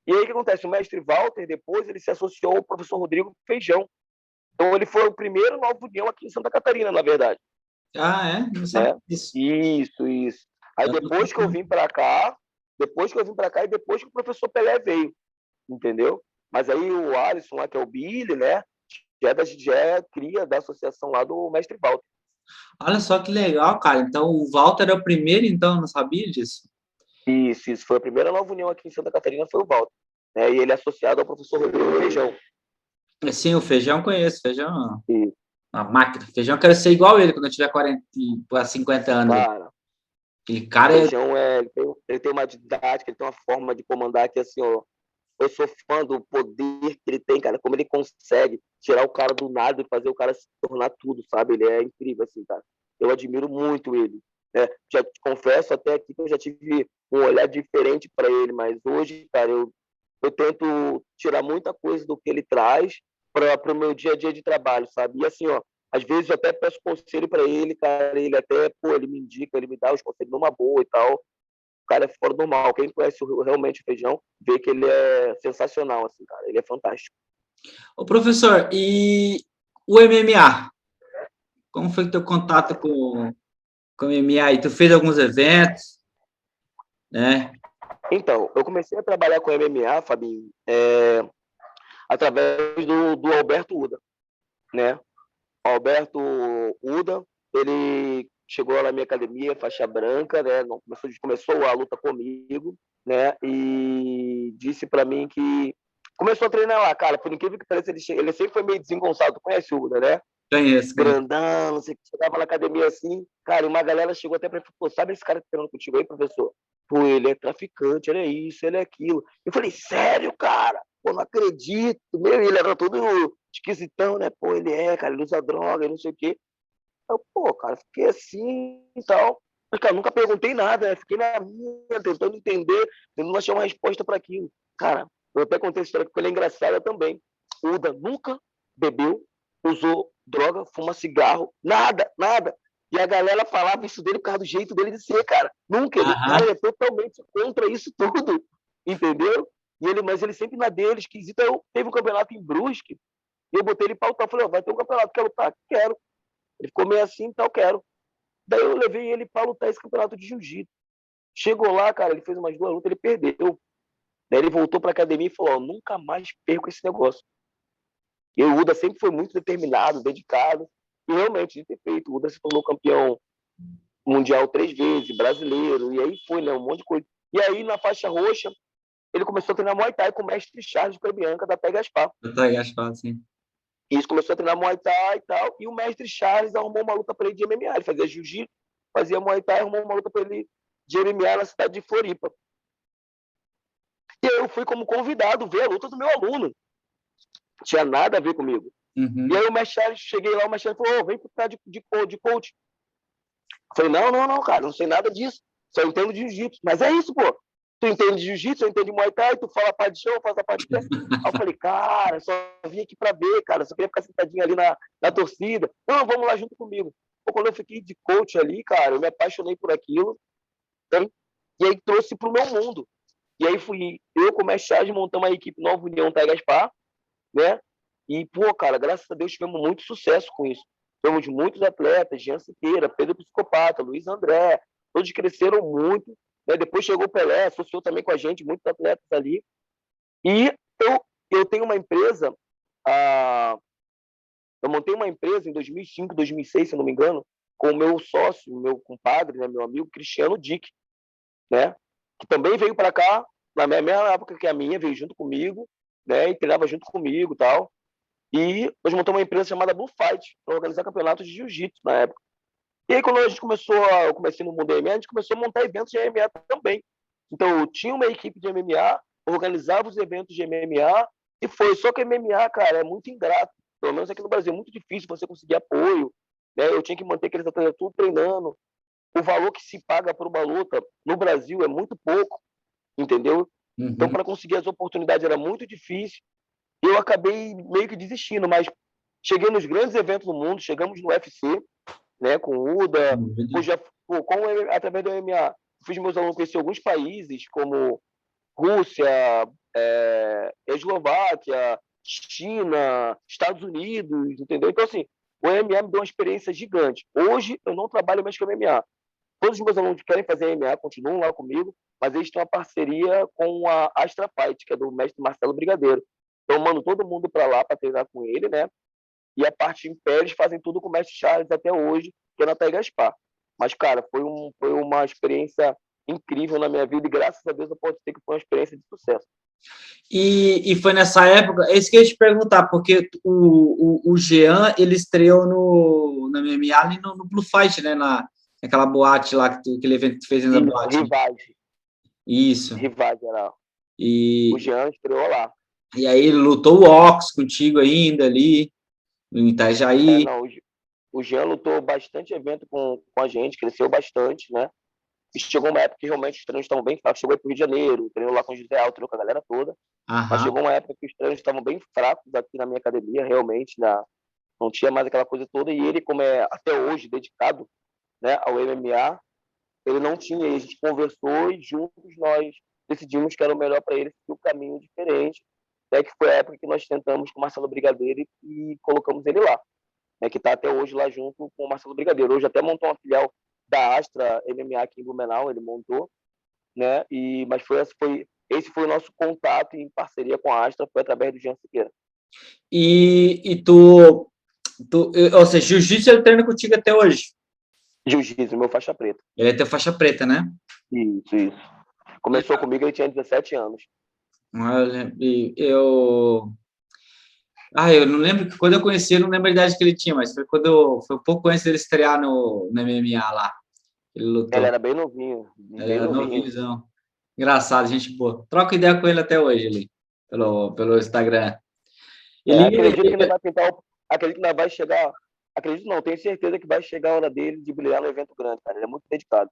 E aí o que acontece? O mestre Walter, depois, ele se associou ao professor Rodrigo Feijão. Então ele foi o primeiro Nova União aqui em Santa Catarina, na verdade. Ah, é? Não sabia disso. Isso. Aí depois que eu vim para cá, e depois que o professor Pelé veio, entendeu? Mas aí o Alisson lá, que é o Billy, né? Já é cria da associação lá do mestre Walter. Olha só que legal, cara. Então, o Walter é o primeiro, então, eu não sabia disso? Isso. Foi a primeira Nova União aqui em Santa Catarina, foi o Walter. Né? E ele é associado ao professor Rodrigo Feijão. Sim, o Feijão conheço. Feijão Isso. uma máquina. Feijão, eu quero ser igual ele quando eu tiver 40, 50 anos. Cara, Aquele cara o Feijão ele tem uma didática, ele tem uma forma de comandar que, assim, ó, eu sou fã do poder que ele tem, cara, como ele consegue tirar o cara do nada e fazer o cara se tornar tudo, sabe? Ele é incrível, assim, cara. Eu admiro muito ele. Né? Já te confesso até aqui que eu já tive um olhar diferente para ele, mas hoje, cara, eu tento tirar muita coisa do que ele traz para o meu dia a dia de trabalho, sabe? E assim, ó, às vezes eu até peço conselho para ele, cara, ele até, pô, ele me indica, ele me dá os conselhos numa boa e tal. O cara é fora do normal. Quem conhece realmente o Feijão vê que ele é sensacional, assim, cara. Ele é fantástico. Ô, professor, e o MMA? Como foi o teu contato com o MMA? E tu fez alguns eventos, né? Então, eu comecei a trabalhar com MMA, Fabinho, através do Alberto Uda, né? O Alberto Uda, ele chegou lá na minha academia, faixa branca, né? Começou a luta comigo, né? E disse para mim que começou a treinar lá, cara. Por incrível que pareça, ele sempre foi meio desengonçado. Tu conhece o Uda, né? Conheço. Grandão, não sei o que. Chegava na academia assim, cara, e uma galera chegou até pra mim e falou: sabe esse cara que tá treinando contigo aí, professor? Pô, ele é traficante, ele é isso, ele é aquilo. Eu falei: sério, cara? Pô, não acredito. Meu, ele era todo esquisitão, né? Pô, ele é, cara, ele usa droga, ele não sei o quê. Eu, pô, cara, fiquei assim e tal. Mas, cara, nunca perguntei nada, né? Fiquei na minha, tentando entender, tentando achar uma resposta para aquilo. Cara, eu até contei a história que foi engraçada também. O Uda nunca bebeu, usou droga, fuma cigarro, nada, nada. E a galera falava isso dele por causa do jeito dele de ser, cara. Nunca, ele é totalmente contra isso tudo, entendeu? Mas ele sempre na dele, esquisito. Eu teve um campeonato em Brusque, e eu botei ele pra lutar. Eu falei: vai ter um campeonato, quer lutar? Quero. Ele ficou meio assim, tal, quero. Daí eu levei ele para lutar esse campeonato de jiu-jitsu. Chegou lá, cara, ele fez umas 2 lutas, ele perdeu. Daí ele voltou para a academia e falou: nunca mais perco esse negócio. E o Uda sempre foi muito determinado, dedicado. E realmente, de ter feito. O Uda se tornou campeão mundial 3 vezes, brasileiro. E aí foi, né? Um monte de coisa. E aí, na faixa roxa, ele começou a treinar Muay Thai com o mestre Charles Prebianca, da Pega Gaspar. Da Pega Gaspar, sim. E isso começou a treinar Muay Thai e tal. E o mestre Charles arrumou uma luta para ele de MMA. Ele fazia jiu-jitsu, fazia Muay Thai, arrumou uma luta para ele de MMA na cidade de Floripa. E eu fui como convidado ver a luta do meu aluno. Não tinha nada a ver comigo. Uhum. E aí o mestre Charles, cheguei lá, o mestre Charles falou: vem ficar de coach. Eu falei: não, cara, não sei nada disso. Só entendo de jiu-jitsu. Mas é isso, pô. Tu entende de jiu-jitsu, eu entendo de Muay Thai, tu fala a parte de chão, eu faço a parte de pé. Aí eu falei: cara, só vim aqui pra ver, cara, só queria ficar sentadinho ali na torcida. Não, vamos lá junto comigo. Pô, quando eu fiquei de coach ali, cara, eu me apaixonei por aquilo, né? E aí trouxe pro meu mundo. E aí fui eu com o Mestre Charles montar uma equipe Nova União Tiger Gaspar, né? E, pô, cara, graças a Deus tivemos muito sucesso com isso. Temos muitos atletas, Jean Siqueira, Pedro Psicopata, Luiz André, todos cresceram muito, né? Depois chegou o Pelé, associou também com a gente, muitos atletas ali. E eu tenho uma empresa, ah, eu montei uma empresa em 2005, 2006, se não me engano, com o meu sócio, meu compadre, né, meu amigo Cristiano Dick, né? Que também veio para cá na mesma época que a minha, veio junto comigo, né? E treinava junto comigo, e tal. E nós montamos uma empresa chamada Blue Fight para organizar campeonatos de jiu-jitsu na época. E aí quando a gente eu comecei no mundo MMA, a gente começou a montar eventos de MMA também. Então eu tinha uma equipe de MMA, organizava os eventos de MMA e foi. Só que MMA, cara, é muito ingrato. Pelo menos aqui no Brasil é muito difícil você conseguir apoio, né? Eu tinha que manter aqueles atletas tudo treinando. O valor que se paga por uma luta no Brasil é muito pouco, entendeu? Então, Uhum. para conseguir as oportunidades era muito difícil. E eu acabei meio que desistindo, mas cheguei nos grandes eventos do mundo, chegamos no UFC, né, com o UDA, através do MMA, fiz meus alunos conhecer alguns países, como Rússia, Eslováquia, China, Estados Unidos, entendeu? Então, assim, o MMA me deu uma experiência gigante. Hoje, eu não trabalho mais com MMA. Todos os meus alunos que querem fazer MMA continuam lá comigo, mas eles têm uma parceria com a Astra Fight, que é do mestre Marcelo Brigadeiro. Então, eu mando todo mundo para lá para treinar com ele, né? E a parte Império, eles fazem tudo com o mestre Charles até hoje, que é na Taí Gaspar. Mas, cara, foi uma experiência incrível na minha vida e, graças a Deus, eu posso dizer que foi uma experiência de sucesso. E foi nessa época, é isso que eu ia te perguntar, porque o Jean, ele estreou no MMA ali no Blue Fight, né? Naquela boate lá, aquele evento que tu fez na boate. Rivage. Isso. Rivage era. O E, Jean estreou lá. e aí ele lutou o Ox contigo ainda ali, no Itajaí. Não, o Jean lutou bastante evento com a gente, cresceu bastante, né? E chegou uma época que realmente os treinos estavam bem fracos. Chegou aí pro Rio de Janeiro, treinou lá com o José Alto, treinou com a galera toda. Mas Aham. chegou uma época que os treinos estavam bem fracos aqui na minha academia, realmente, não tinha mais aquela coisa toda. E ele, como é até hoje dedicado, né, ao MMA, ele não tinha. E a gente conversou e juntos nós decidimos que era o melhor para ele seguir um caminho diferente. Até que foi a época que nós tentamos com o Marcelo Brigadeiro e colocamos ele lá, né, que está até hoje lá junto com o Marcelo Brigadeiro. Hoje até montou uma filial da Astra MMA aqui em Blumenau, ele montou, né? Mas esse foi o nosso contato em parceria com a Astra, foi através do Jean Siqueira. E ou seja, jiu-jitsu ele treina contigo até hoje. Jiu-jitsu, meu faixa preta. Ele é teu faixa preta, né? Isso. Começou comigo, ele tinha 17 anos. Olha, eu não lembro que quando eu conheci, eu não lembro a idade que ele tinha, mas foi um pouco antes dele estrear no MMA lá. Ele Ele lutou. era bem novinho, Ele bem era novinho. novinhozão. Engraçado, gente boa. Troca ideia com ele até hoje ali, pelo Instagram. Acredito que ainda vai pintar, acredito que ainda vai chegar, acredito não, tenho certeza que vai chegar a hora dele de brilhar no evento grande, cara, ele é muito dedicado.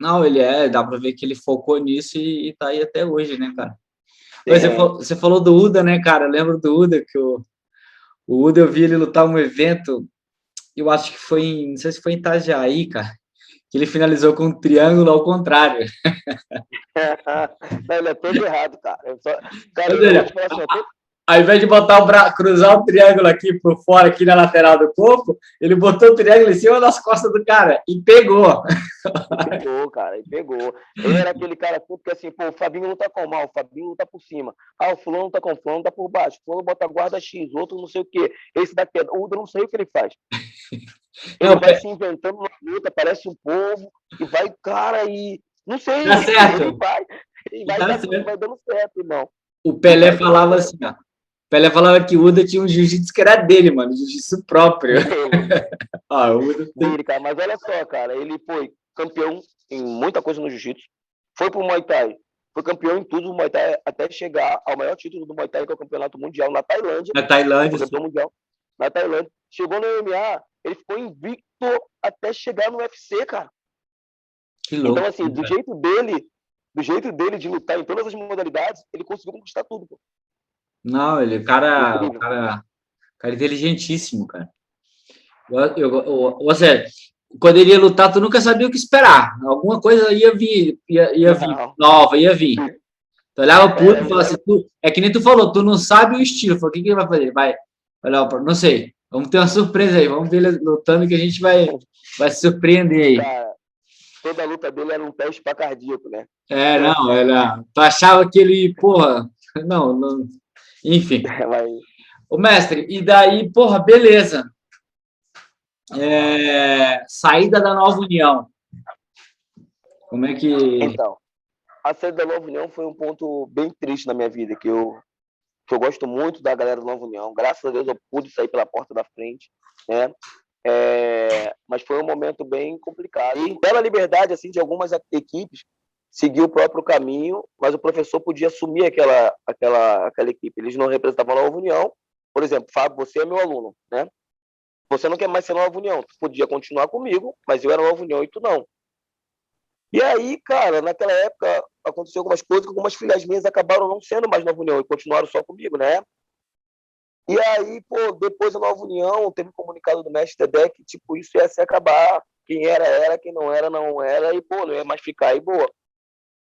Não, dá pra ver que ele focou nisso e tá aí até hoje, né, cara? Você falou do Uda, né, cara? Eu lembro do Uda, que o Uda, eu vi ele lutar um evento, eu acho que não sei se foi em Itajaí, cara, que ele finalizou com um triângulo ao contrário. Não, ele é todo errado, cara. Cara, Ou eu vou seja, te falar assim, ao invés de botar cruzar o triângulo aqui por fora, aqui na lateral do corpo, ele botou o triângulo em cima das costas do cara e pegou. pegou, cara, e pegou. Ele era aquele cara porque assim, pô, o Fabinho luta com mal, o Fabinho luta por cima. O fulano luta com o fulano, luta por baixo. O fulano bota guarda X, o outro não sei o quê. Esse daqui, o Uda não sei o que ele faz. Ele Não, vai se inventando na luta, parece um povo, e vai, cara, e não sei, tá ele certo. vai, Tá certo. vai dando certo, irmão. O Pelé falava assim, ó. O Pelé falava que o Uda tinha um jiu-jitsu que era dele, mano, jiu-jitsu próprio. O Uda dele, cara, mas olha só, cara, ele foi campeão em muita coisa no jiu-jitsu, foi pro Muay Thai, foi campeão em tudo do Muay Thai até chegar ao maior título do Muay Thai, que é o campeonato mundial na Tailândia. Na Tailândia, Foi campeão mundial na Tailândia. Chegou no MMA, ele ficou invicto até chegar no UFC, cara. Que louco. Então, assim, do jeito dele de lutar em todas as modalidades, ele conseguiu conquistar tudo, pô. Não, ele é cara inteligentíssimo, cara. Você, quando ele ia lutar, tu nunca sabia o que esperar. Alguma coisa ia vir Não. nova, ia vir. Tu olhava pro outro e falava Já assim, é que nem tu falou, tu não sabe o estilo. Falei, o que que ele vai fazer? Vai olhar, não sei. Vamos ter uma surpresa aí, vamos ver ele lutando que a gente vai se surpreender aí. cara, toda a luta dele era um teste para cardíaco, né? É, não, era. Tu achava que ele, porra, não, enfim. Mas, Ô, mestre, e daí, porra, beleza. Saída da Nova União. Como é que. então, a saída da Nova União foi um ponto bem triste na minha vida, que eu gosto muito da galera da Nova União. Graças a Deus eu pude sair pela porta da frente, né? Mas foi um momento bem complicado. E pela liberdade assim de algumas equipes seguir o próprio caminho, mas o professor podia assumir aquela equipe. Eles não representavam a Nova União. Por exemplo, Fábio, você é meu aluno, né? Você não quer mais ser Nova União. Tu podia continuar comigo, mas eu era Nova União e tu não. E aí, cara, naquela época aconteceu algumas coisas que algumas filhas minhas acabaram não sendo mais Nova União e continuaram só comigo, né? E aí, pô, depois da Nova União, teve um comunicado do mestre Dedé que, tipo, isso ia se acabar. Quem era, quem não era, não era, e, pô, não ia mais ficar aí, boa.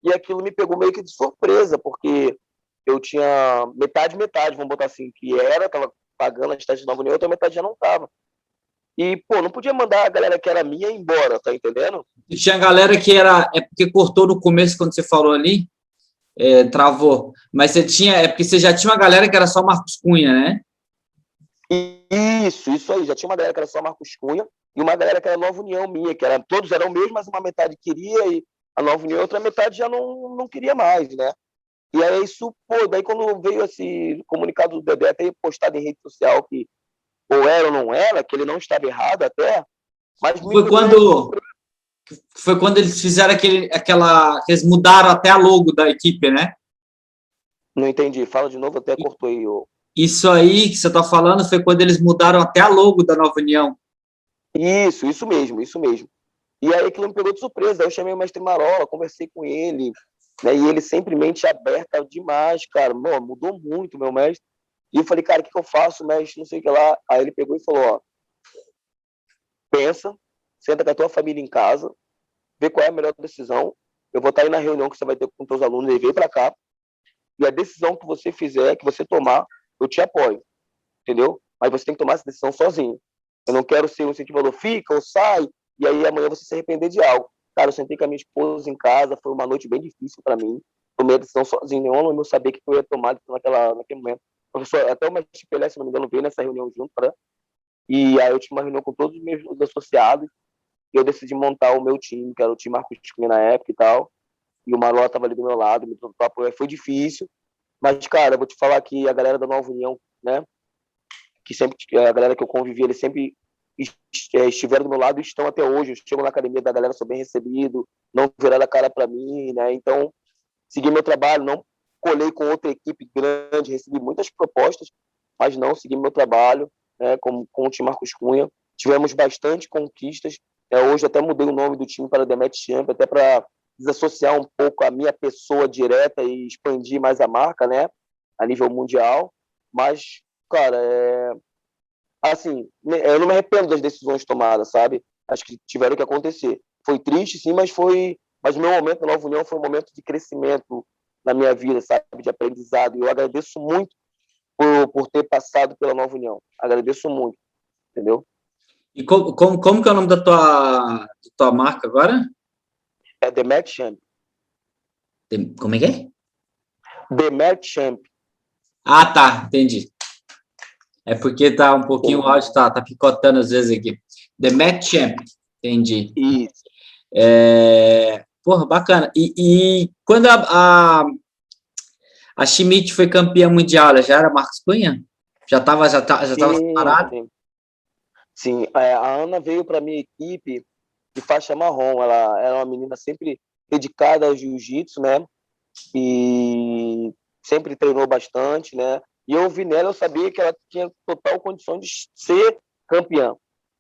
E aquilo me pegou meio que de surpresa, porque eu tinha metade, vamos botar assim, que tava pagando a estágio de Nova União, outra metade já não tava. E, pô, não podia mandar a galera que era minha embora, tá entendendo? E tinha galera que era. É porque cortou no começo quando você falou ali, travou. Mas você tinha. É porque você já tinha uma galera que era só Marcos Cunha, né? Isso aí. Já tinha uma galera que era só Marcos Cunha e uma galera que era Nova União minha, que todos eram meus, mas uma metade queria e a Nova União, outra metade já não queria mais, né? E aí isso, pô, daí quando veio esse comunicado do Dedé, até postado em rede social que ou era ou não era, que ele não estava errado até, mas me Foi pegou meio de quando. surpresa. Foi quando eles fizeram aquela. Eles mudaram até a logo da equipe, né? Não entendi, fala de novo, até cortou aí. Isso aí que você está falando foi quando eles mudaram até a logo da Nova União. Isso mesmo, isso mesmo. E aí aquilo me pegou de surpresa. Aí eu chamei o mestre Marola, conversei com ele, né? E ele sempre mente aberta demais, cara. Mano, mudou muito, meu mestre. E eu falei, cara, o que eu faço, mestre? Não sei o que lá. Aí ele pegou e falou, ó, pensa, senta com a tua família em casa, vê qual é a melhor decisão. Eu vou estar aí na reunião que você vai ter com teus alunos, ele veio para cá. E a decisão que você fizer, que você tomar, eu te apoio, entendeu? Mas você tem que tomar essa decisão sozinho. Eu não quero ser um incentivador, fica ou sai, e aí amanhã você se arrepender de algo. Cara, eu sentei com a minha esposa em casa, foi uma noite bem difícil para mim. Tomei a decisão sozinho, nenhum aluno meu sabia que eu ia tomar naquele momento. O professor, até o mestre Pelé, se não me engano, veio nessa reunião junto, né? E aí eu tinha uma reunião com todos os meus associados, e eu decidi montar o meu time, que era o time Marcos Cunha na época e tal. E o Marlon estava ali do meu lado, me dando apoio. Foi difícil, mas, cara, eu vou te falar que a galera da Nova União, né, que sempre, a galera que eu convivi, eles sempre estiveram do meu lado e estão até hoje. Eu chego na academia da galera, sou bem recebido, não viraram a cara para mim, né? Então, segui meu trabalho, não colei com outra equipe grande, recebi muitas propostas, mas não segui meu trabalho, né, com o time Marcos Cunha. Tivemos bastante conquistas. Hoje até mudei o nome do time para The Match Champ, até para desassociar um pouco a minha pessoa direta e expandir mais a marca, né, a nível mundial. Mas, cara, assim, eu não me arrependo das decisões tomadas, sabe? Acho que tiveram que acontecer. Foi triste, sim, mas o meu momento na Nova União foi um momento de crescimento na minha vida, sabe? De aprendizado. E eu agradeço muito por ter passado pela Nova União. Agradeço muito, entendeu? E como que é o nome da tua marca agora? É The Match Champ. Como é que é? The Match Champ. Ah, tá, entendi. É porque tá um pouquinho, o áudio tá picotando às vezes aqui. The Match Champ, entendi. Isso. Porra, bacana. E quando a Schmidt foi campeã mundial, ela já era Marcos Cunha? Já estava separado? Sim. Sim, a Ana veio para minha equipe de faixa marrom. Ela era uma menina sempre dedicada ao jiu-jitsu, né? E sempre treinou bastante, né? E eu vi nela, eu sabia que ela tinha total condição de ser campeã,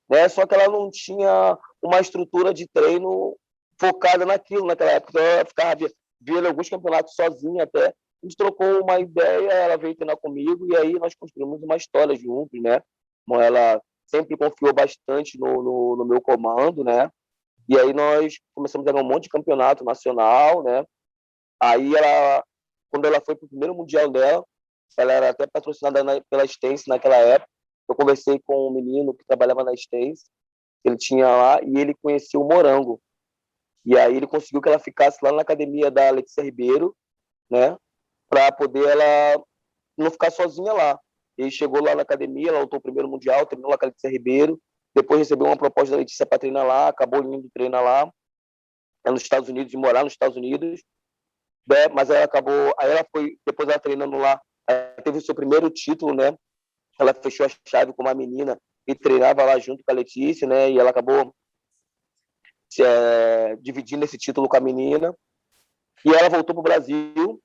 né? Só que ela não tinha uma estrutura de treino focada naquilo naquela época. Então ela ficava vendo alguns campeonatos sozinha até. A gente trocou uma ideia, ela veio treinar comigo e aí nós construímos uma história juntos, né? Como ela sempre confiou bastante no meu comando, né? E aí nós começamos a ganhar um monte de campeonato nacional, né? Aí quando ela foi para o primeiro mundial dela, ela era até patrocinada pela Stance naquela época. Eu conversei com um menino que trabalhava na Stance, ele tinha lá, e ele conhecia o Morango. E aí ele conseguiu que ela ficasse lá na academia da Letícia Ribeiro, né? Para poder ela não ficar sozinha lá. Ele chegou lá na academia, ela lutou o primeiro mundial, treinou lá com a Letícia Ribeiro, depois recebeu uma proposta da Letícia para treinar lá, acabou indo treinar lá, nos Estados Unidos, e morar nos Estados Unidos, né? Mas ela acabou, aí ela foi, depois ela treinando lá, ela teve o seu primeiro título, né? Ela fechou a chave com uma menina e treinava lá junto com a Letícia, né? E ela acabou dividindo esse título com a menina. E ela voltou para o Brasil,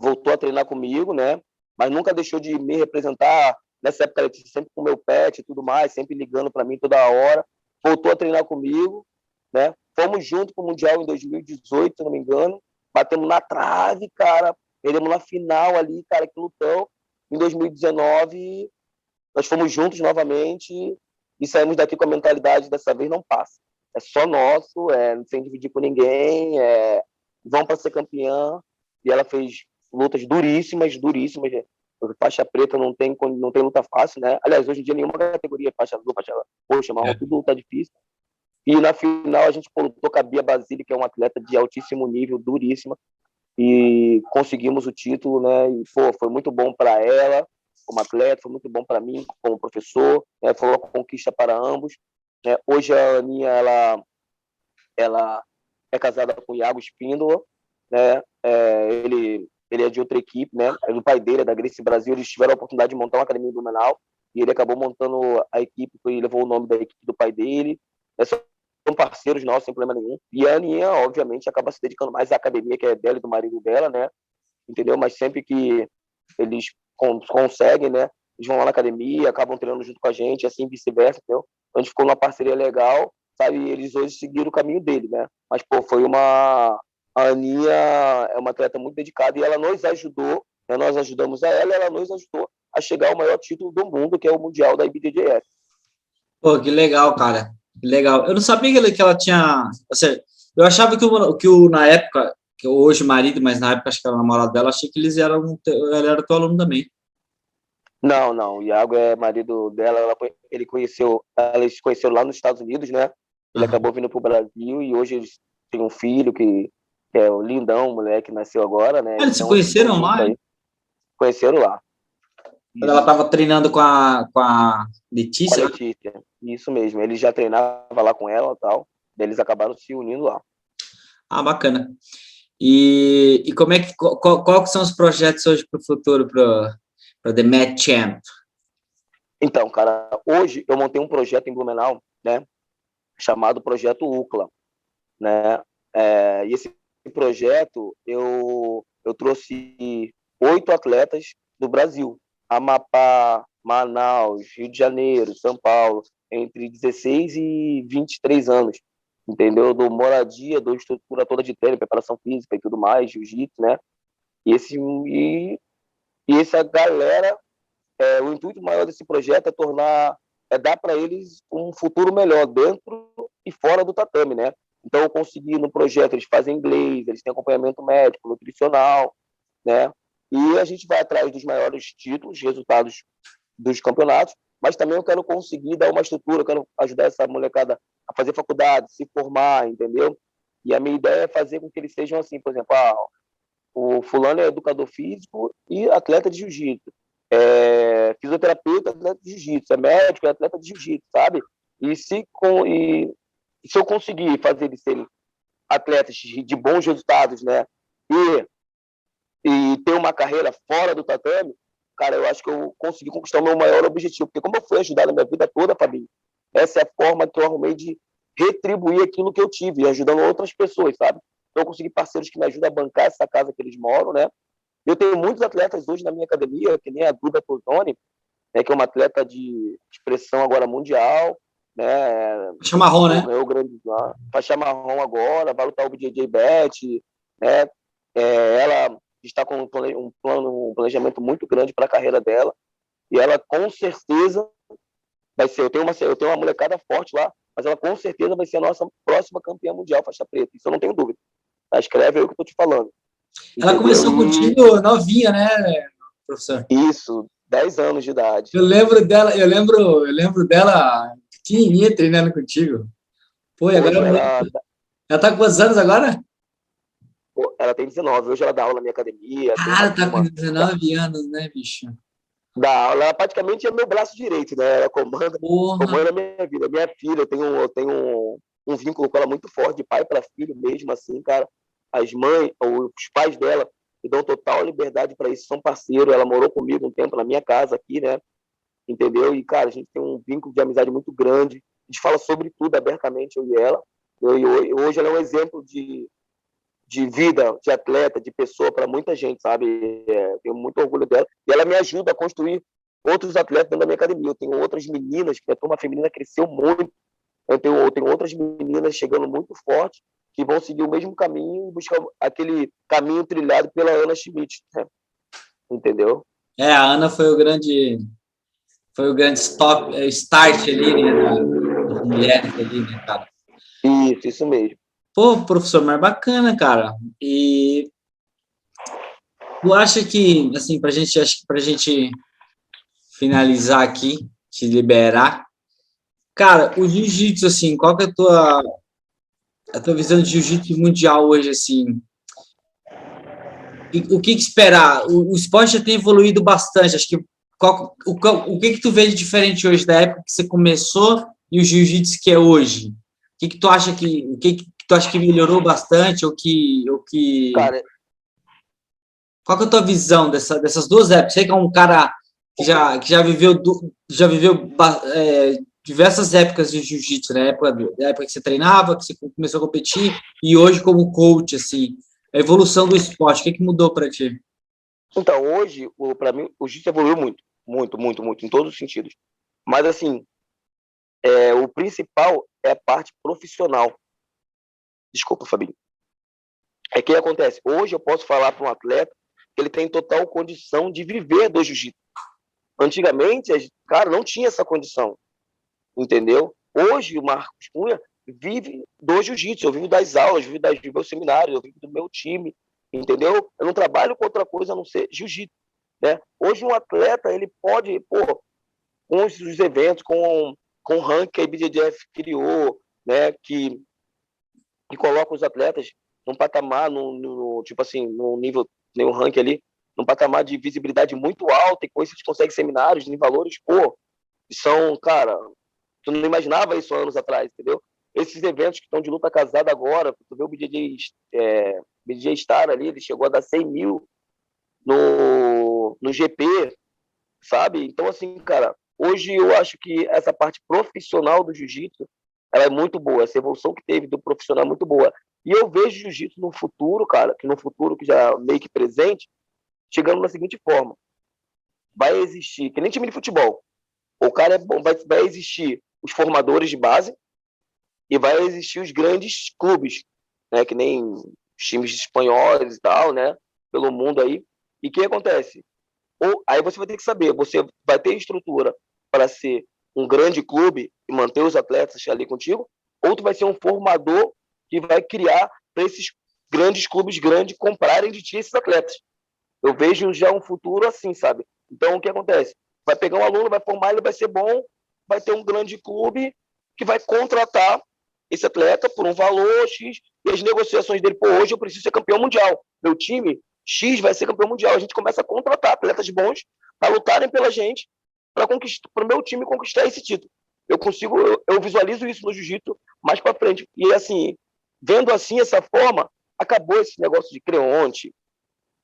voltou a treinar comigo, né? Mas nunca deixou de me representar. Nessa época, a Letícia sempre com o meu pet e tudo mais, sempre ligando para mim toda hora. Voltou a treinar comigo, né? Fomos juntos para o Mundial em 2018, se não me engano. Batemos na trave, cara. Perdemos na final ali, cara, que lutão. Em 2019, nós fomos juntos novamente e saímos daqui com a mentalidade: dessa vez não passa. É só nosso, sem dividir com ninguém, vamos para ser campeã. E ela fez lutas duríssimas, duríssimas. Faixa preta não tem luta fácil, né? Aliás, hoje em dia nenhuma categoria faixa azul, faixa roxa, marrom, tudo luta difícil. E na final a gente lutou com a Bia Basile, que é uma atleta de altíssimo nível, duríssima, e conseguimos o título, né? E foi muito bom para ela como atleta, foi muito bom para mim como professor, né? Foi uma conquista para ambos, né? Hoje a Aninha, ela é casada com o Iago Espíndola, né? Ele é de outra equipe, né? É do pai dele, é da Gracie Brasil. Eles tiveram a oportunidade de montar uma academia em Blumenau e ele acabou montando a equipe, e levou o nome da equipe do pai dele. São parceiros nossos, sem problema nenhum. E a Aninha, obviamente, acaba se dedicando mais à academia, que é dela e do marido dela, né? Entendeu? Mas sempre que eles conseguem, né? Eles vão lá na academia, acabam treinando junto com a gente, assim vice-versa, entendeu? Então, a gente ficou numa parceria legal, sabe? E eles hoje seguiram o caminho dele, né? Mas, pô, a Aninha é uma atleta muito dedicada e ela nos ajudou, né? Nós ajudamos a ela e ela nos ajudou a chegar ao maior título do mundo, que é o Mundial da IBJJF. Pô, que legal, cara. Que legal. Eu não sabia que ela tinha. Assim, eu achava na época, que hoje marido, mas na época acho que era namorado dela, achei que ele era teu aluno também. Não, não. O Iago é marido dela. Eles se conheceram lá nos Estados Unidos, né? Ele Aham. acabou vindo para o Brasil e hoje eles têm um filho que é o lindão, o moleque nasceu agora, né? Ah, eles se Então eles estão conheceram juntos lá, hein? aí. Conheceram lá. Quando ela Isso. estava treinando com a Com a Letícia. Letícia. Isso mesmo. Ele já treinava lá com ela e tal. Daí eles acabaram se unindo lá. Ah, bacana. E como é que qual que são os projetos hoje para o futuro para The Mad Champ? Então, cara, hoje eu montei um projeto em Blumenau, né? Chamado Projeto UCLA, né? E esse projeto eu trouxe 8 atletas do Brasil: Amapá, Manaus, Rio de Janeiro, São Paulo, entre 16 e 23 anos, entendeu? Do moradia, do estrutura toda de treino, preparação física e tudo mais, jiu-jitsu, né? E essa galera, o intuito maior desse projeto é dar para eles um futuro melhor dentro e fora do tatame, né? Então eu consegui no projeto, eles fazem inglês, eles têm acompanhamento médico, nutricional, né? E a gente vai atrás dos maiores títulos, resultados dos campeonatos, mas também eu quero conseguir dar uma estrutura, eu quero ajudar essa molecada a fazer faculdade, se formar, entendeu? E a minha ideia é fazer com que eles sejam assim, por exemplo, o fulano é educador físico e atleta de jiu-jitsu. Fisioterapeuta, atleta de jiu-jitsu. É médico, é atleta de jiu-jitsu, sabe? E se eu conseguir fazer eles serem atletas de bons resultados, né? E ter uma carreira fora do tatame, cara, eu acho que eu consegui conquistar o meu maior objetivo. Porque como eu fui ajudado a minha vida toda, Fabinho, essa é a forma que eu arrumei de retribuir aquilo que eu tive, ajudando outras pessoas, sabe? Então eu consegui parceiros que me ajudam a bancar essa casa que eles moram, né? Eu tenho muitos atletas hoje na minha academia, que nem a Duda Tozoni, né, que é uma atleta de expressão agora mundial, né? Chamarrão, né? Ganhou o grande faixa marrom agora, vai lutar o BJJ Bet, né? Ela está com um planejamento muito grande para a carreira dela, e ela com certeza eu tenho uma molecada forte lá, mas ela com certeza vai ser a nossa próxima campeã mundial faixa preta. Isso eu não tenho dúvida. Tá? Escreve aí o que eu tô te falando. Ela Entendeu? começou contigo novinha, né, professor? Isso, 10 anos de idade. Eu lembro dela pequenininha treinando contigo. Pô, e agora Hoje ela, ela tá com quantos anos agora? ela tem 19, hoje ela dá aula na minha academia, tem uma Cara, tá com turma 19 anos, né, bicho? da aula, ela praticamente é meu braço direito, né? Ela Porra. comanda a minha vida. Minha filha, eu tenho um vínculo com ela muito forte, de pai para filho mesmo, assim, cara. As mães, os pais dela me dão total liberdade para isso, são parceiros. Ela morou comigo um tempo na minha casa aqui, né? Entendeu? E, cara, a gente tem um vínculo de amizade muito grande. A gente fala sobre tudo abertamente, eu e ela. E hoje ela é um exemplo de vida, de atleta, de pessoa para muita gente, sabe? Tenho muito orgulho dela. E ela me ajuda a construir outros atletas dentro da minha academia. Eu tenho outras meninas, que a turma feminina cresceu muito. Eu tenho outras meninas chegando muito forte, que vão seguir o mesmo caminho e buscar aquele caminho trilhado pela Ana Schmidt, né? Entendeu? A Ana foi o grande start ali, né, das mulheres ali, né, cara? Isso mesmo. Pô, professor, mas bacana, cara. E tu acha que, assim, acho que pra gente finalizar aqui, te liberar, cara, o jiu-jitsu, assim, qual que é a tua visão de jiu-jitsu mundial hoje, assim? O que esperar? O esporte já tem evoluído bastante, acho que o que tu vê de diferente hoje da época que você começou e o jiu-jitsu que é hoje? O que tu acha que melhorou bastante Cara, qual que é a tua visão dessas duas épocas? Você que é um cara que já viveu diversas épocas de jiu-jitsu, né? A época que você treinava, que você começou a competir, e hoje como coach, assim, a evolução do esporte, o que mudou para ti? então, hoje, para mim, o jiu-jitsu evoluiu muito, muito, muito, muito, em todos os sentidos. Mas, assim, o principal é a parte profissional. Desculpa, Fabinho. É que acontece. Hoje eu posso falar para um atleta que ele tem total condição de viver do jiu-jitsu. Antigamente, cara, não tinha essa condição, entendeu? Hoje o Marcos Cunha vive do jiu-jitsu, eu vivo das aulas, eu vivo dos meus seminários, eu vivo do meu time, entendeu? Eu não trabalho com outra coisa a não ser jiu-jitsu, né? Hoje um atleta, ele pode, pô, com os eventos, com o ranking que a IBJJF criou, né, que coloca os atletas num patamar, tipo assim, num nível, nenhum ranking ali, num patamar de visibilidade muito alta, e com isso eles conseguem seminários em valores, pô, que são, cara, tu não imaginava isso anos atrás, entendeu? Esses eventos que estão de luta casada agora, tu vê o BJJ Star ali, ele chegou a dar 100 mil no GP, sabe? Então, assim, cara, hoje eu acho que essa parte profissional do jiu-jitsu, ela é muito boa, essa evolução que teve do profissional é muito boa. E eu vejo jiu-jitsu no futuro, cara, que no futuro que já é meio que presente, chegando da seguinte forma: vai existir, que nem time de futebol, o cara é bom, vai existir os formadores de base e vai existir os grandes clubes, né, que nem os times espanhóis e tal, né, pelo mundo aí. E o que acontece? Aí você vai ter que saber, você vai ter estrutura para ser um grande clube e manter os atletas ali contigo, ou tu vai ser um formador que vai criar para esses grandes clubes grandes comprarem de ti esses atletas. Eu vejo já um futuro assim, sabe? Então, o que acontece? Vai pegar um aluno, vai formar, ele vai ser bom, vai ter um grande clube que vai contratar esse atleta por um valor X, e as negociações dele, pô, hoje eu preciso ser campeão mundial. Meu time X vai ser campeão mundial. A gente começa a contratar atletas bons para lutarem pela gente, para o meu time conquistar esse título. Eu visualizo isso no jiu-jitsu mais para frente. E assim, vendo assim, essa forma, acabou esse negócio de creonte,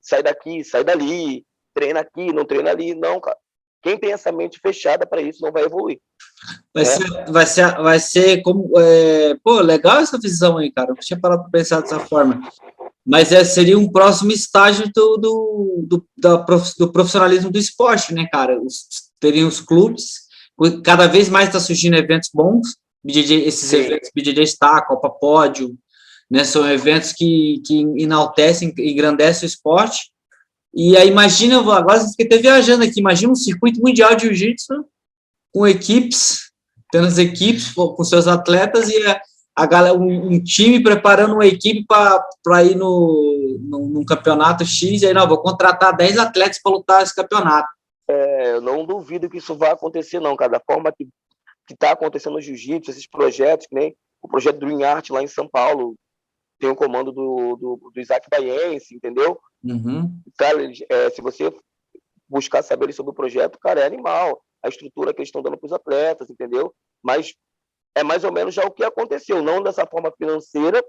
sai daqui, sai dali, treina aqui, não treina ali. Não, cara. Quem tem essa mente fechada para isso não vai evoluir. Vai ser como. Pô, legal essa visão aí, cara. Eu não tinha parado para pensar dessa forma. Mas seria um próximo estágio do profissionalismo do esporte, né, cara? Teriam os clubes, cada vez mais está surgindo eventos bons, esses Sim. eventos BJJ Star, Copa Pódio, né? São eventos que enaltecem, engrandecem o esporte. E aí, imagina, agora você fica até viajando aqui, imagina um circuito mundial de jiu-jitsu com equipes tendo as equipes com seus atletas e a galera, um time preparando uma equipe para ir num campeonato X, e aí, não, vou contratar 10 atletas para lutar esse campeonato. Eu não duvido que isso vai acontecer, não, cara. Da forma que está acontecendo no jiu-jitsu, esses projetos, que nem o projeto Dream Art lá em São Paulo, tem o comando do Isaac Baiense, entendeu? Uhum. Cara, se você buscar saber sobre o projeto, cara, é animal. A estrutura que eles estão dando para os atletas, entendeu? Mas é mais ou menos já o que aconteceu, não dessa forma financeira,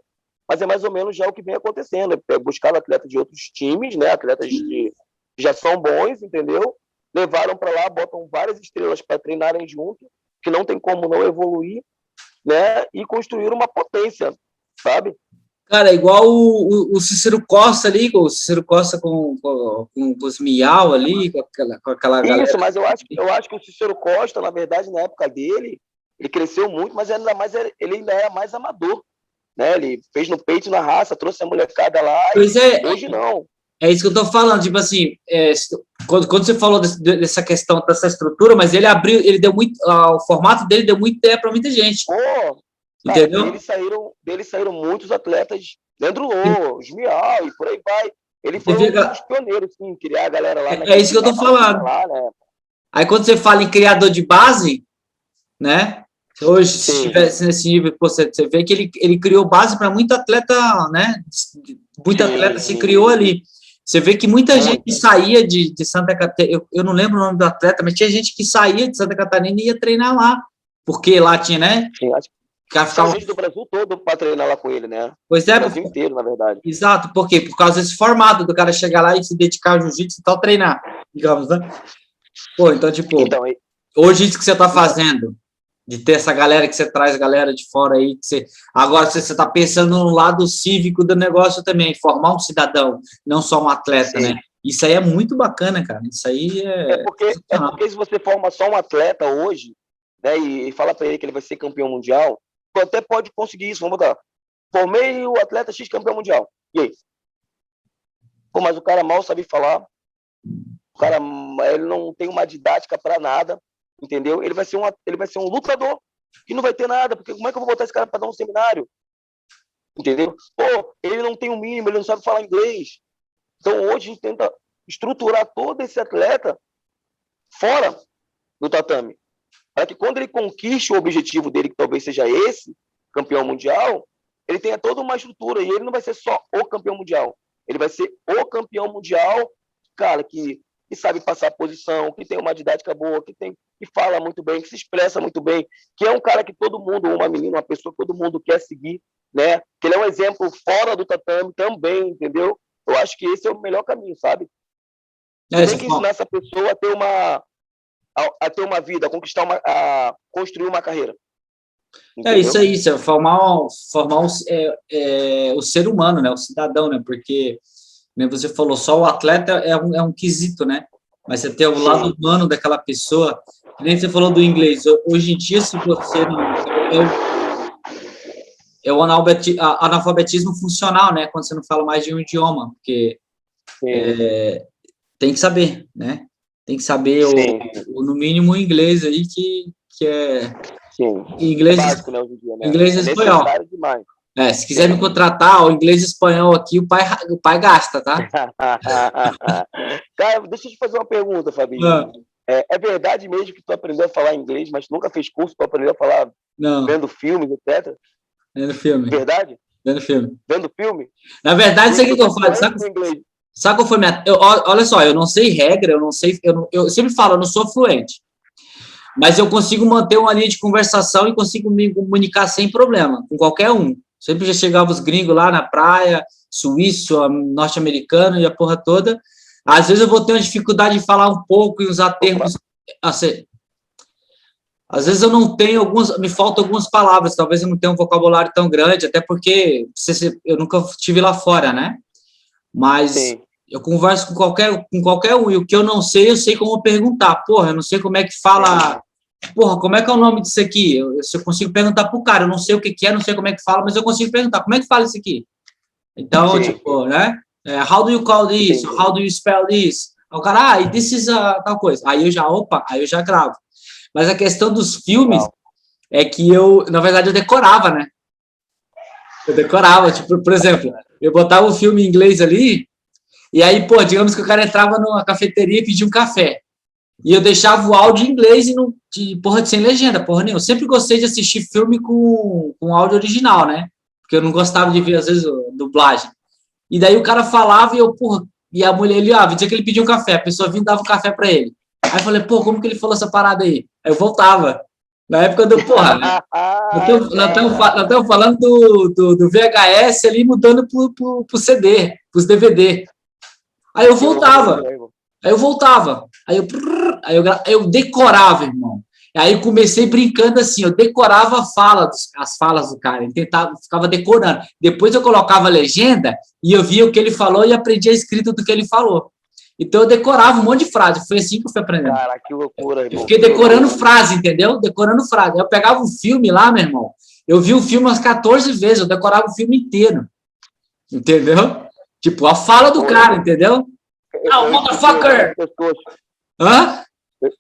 mas é mais ou menos já o que vem acontecendo. É buscar atletas de outros times, né? Atletas que já são bons, entendeu? Levaram para lá, botam várias estrelas para treinarem junto, que não tem como não evoluir, né? E construir uma potência, sabe? Cara, igual o Cícero Costa ali, o Cícero Costa com os Miau ali, com aquela galera. Isso, mas eu acho que o Cícero Costa, na verdade, na época dele, ele cresceu muito, mas ele ainda era mais amador, né? Ele fez no peito e na raça, trouxe a molecada lá, pois é, hoje não. É isso que eu tô falando, tipo assim, quando você falou dessa questão, dessa estrutura, mas ele abriu, ele deu muito, o formato dele deu muita ideia para muita gente. Pô, entendeu? Cara, dele saíram muitos atletas, Leandro Lô, Miau e por aí vai. Ele foi um dos pioneiros, sim, criar a galera lá. É isso que eu tô falando. Lá, né? Aí quando você fala em criador de base, né? Hoje, se estivesse nesse nível, você vê que ele criou base para muito atleta, né? Muito atleta se criou ali. Você vê que muita gente saía de Santa Catarina, eu não lembro o nome do atleta, mas tinha gente que saía de Santa Catarina e ia treinar lá, porque lá tinha, né? Sim, acho que ficava... gente do Brasil todo para treinar lá com ele, né? Pois é. O Brasil inteiro, na verdade. Exato, por quê? Por causa desse formato do cara chegar lá e se dedicar ao jiu-jitsu e tal, treinar, digamos, né? Pô, então, tipo, hoje isso que você tá fazendo, de ter essa galera que você traz, galera de fora aí, que você... Agora você está pensando no lado cívico do negócio também, formar um cidadão, não só um atleta, né? Isso aí é muito bacana, cara. Isso aí é porque se você forma só um atleta hoje, né, e fala para ele que ele vai ser campeão mundial, tu até pode conseguir isso, vamos botar. Formei o atleta X campeão mundial. E aí? Pô, mas o cara mal sabe falar, o cara ele não tem uma didática para nada, entendeu? Ele vai ser um lutador que não vai ter nada, porque como é que eu vou botar esse cara para dar um seminário? Entendeu? Pô, ele não tem o mínimo, ele não sabe falar inglês. Então hoje a gente tenta estruturar todo esse atleta fora do tatame, para que quando ele conquiste o objetivo dele, que talvez seja esse, campeão mundial, ele tenha toda uma estrutura, e ele não vai ser só o campeão mundial, ele vai ser o campeão mundial, cara, que sabe passar a posição, que tem uma didática boa, que fala muito bem, que se expressa muito bem, que é um cara que todo mundo, uma menina, uma pessoa que todo mundo quer seguir, né? Que ele é um exemplo fora do tatame também, entendeu? Eu acho que esse é o melhor caminho, sabe? Você tem que ensinar essa pessoa a ter uma vida, a construir uma carreira. Entendeu? É isso aí, você formar o ser humano, né? O cidadão, né? Porque, como você falou, só o atleta é um quesito, né? Mas você tem o lado humano daquela pessoa. Nem você falou do inglês. Hoje em dia, se você não... É o analfabetismo funcional, né? Quando você não fala mais de um idioma, porque tem que saber, né? Tem que saber, no mínimo, o inglês aí, que é... Sim. Inglês, básico, né, hoje em dia, né? Inglês e espanhol. Se quiser me contratar, o inglês e espanhol aqui, o pai gasta, tá? Cara, deixa eu te fazer uma pergunta, Fabinho. É verdade mesmo que tu aprendeu a falar inglês, mas tu nunca fez curso para aprender a falar vendo filmes, etc? Vendo filme. Verdade? Vendo filme. Vendo filme? Na verdade, isso aqui que eu falo, sabe qual foi minha... olha só, eu não sei regra, eu não sei... Eu sempre falo, eu não sou fluente. Mas eu consigo manter uma linha de conversação e consigo me comunicar sem problema, com qualquer um. Sempre já chegava os gringos lá na praia, suíço, norte-americano e a porra toda. Às vezes eu vou ter uma dificuldade de falar um pouco e usar termos... Assim, às vezes eu não tenho me faltam algumas palavras, talvez eu não tenha um vocabulário tão grande, até porque eu nunca estive lá fora, né? Mas eu converso com qualquer um, e o que eu não sei, eu sei como perguntar. Porra, eu não sei como é que fala... Porra, como é que é o nome disso aqui? Eu consigo perguntar pro cara, eu não sei o que é, não sei como é que fala, mas eu consigo perguntar, como é que fala isso aqui? Então, tipo, né? How do you call this? How do you spell this? O cara, this is tal coisa. Aí eu já gravo. Mas a questão dos filmes, é que na verdade, eu decorava, né? Eu decorava, tipo, por exemplo, eu botava o filme em inglês ali, e aí, pô, digamos que o cara entrava numa cafeteria e pedia um café. E eu deixava o áudio em inglês e não, sem legenda, porra nenhuma. Eu sempre gostei de assistir filme com áudio original, né? Porque eu não gostava de ver, às vezes, dublagem. E daí o cara falava e eu, porra, e a mulher, ele, dizia que ele pediu um café, a pessoa vinha e dava um café pra ele. Aí eu falei, pô, como que ele falou essa parada aí? Aí eu voltava. Na época do, porra, né? Nós estamos falando do VHS ali mudando pro CD, pros DVD. Aí eu voltava. Aí eu decorava, irmão. Aí comecei brincando assim, eu decorava as falas do cara, eu ficava decorando. Depois eu colocava a legenda e eu via o que ele falou e aprendia a escrita do que ele falou. Então eu decorava um monte de frase, foi assim que eu fui aprendendo. Cara, que loucura, irmão. Eu fiquei decorando frase, entendeu? Decorando frase. Eu pegava um filme lá, meu irmão, eu vi o filme umas 14 vezes, eu decorava o filme inteiro. Entendeu? Tipo, a fala do cara, entendeu? Motherfucker! Hã?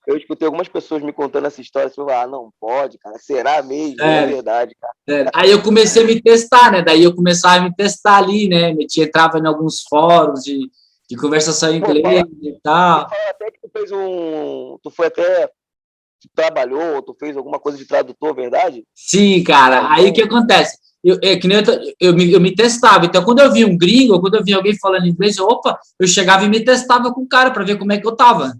Eu escutei algumas pessoas me contando essa história, assim, não pode, cara, será mesmo? É verdade, cara. Aí eu comecei a me testar, né? Daí eu começava a me testar ali, né? Entrava em alguns fóruns de conversação em inglês e tal. Tu fala até que tu foi até, tu trabalhou, tu fez alguma coisa de tradutor, verdade? Sim, cara. Aí o que acontece? Que nem eu me testava. Então, quando eu via um gringo, quando eu via alguém falando inglês, eu chegava e me testava com o cara para ver como é que eu tava.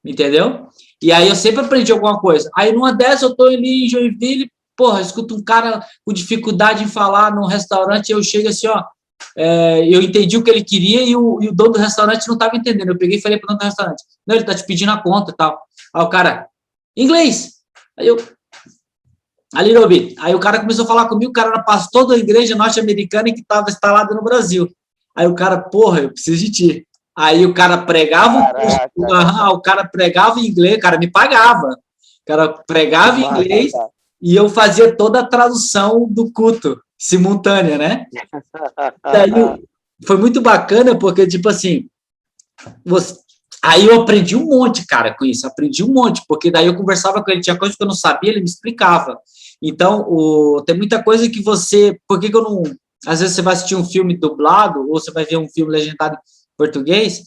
Entendeu? E aí eu sempre aprendi alguma coisa. Aí numa dessas eu tô ali em Joinville, porra, escuto um cara com dificuldade em falar num restaurante, eu chego assim, eu entendi o que ele queria e o dono do restaurante não estava entendendo. Eu peguei e falei pro dono do restaurante, não, ele tá te pedindo a conta e tal. Aí o cara, inglês. Aí eu, a little bit. Aí o cara começou a falar comigo, o cara era pastor da igreja norte-americana que estava instalado no Brasil. Aí o cara, porra, eu preciso de ti. Aí o cara pregava, o cara pregava em inglês, o cara me pagava. O cara pregava em inglês e eu fazia toda a tradução do culto simultânea, né? Daí foi muito bacana, porque, tipo assim, aí eu aprendi um monte, cara, com isso, aprendi um monte, porque daí eu conversava com ele, tinha coisa que eu não sabia, ele me explicava. Então, tem muita coisa que por que eu não, às vezes você vai assistir um filme dublado, ou você vai ver um filme legendado em português,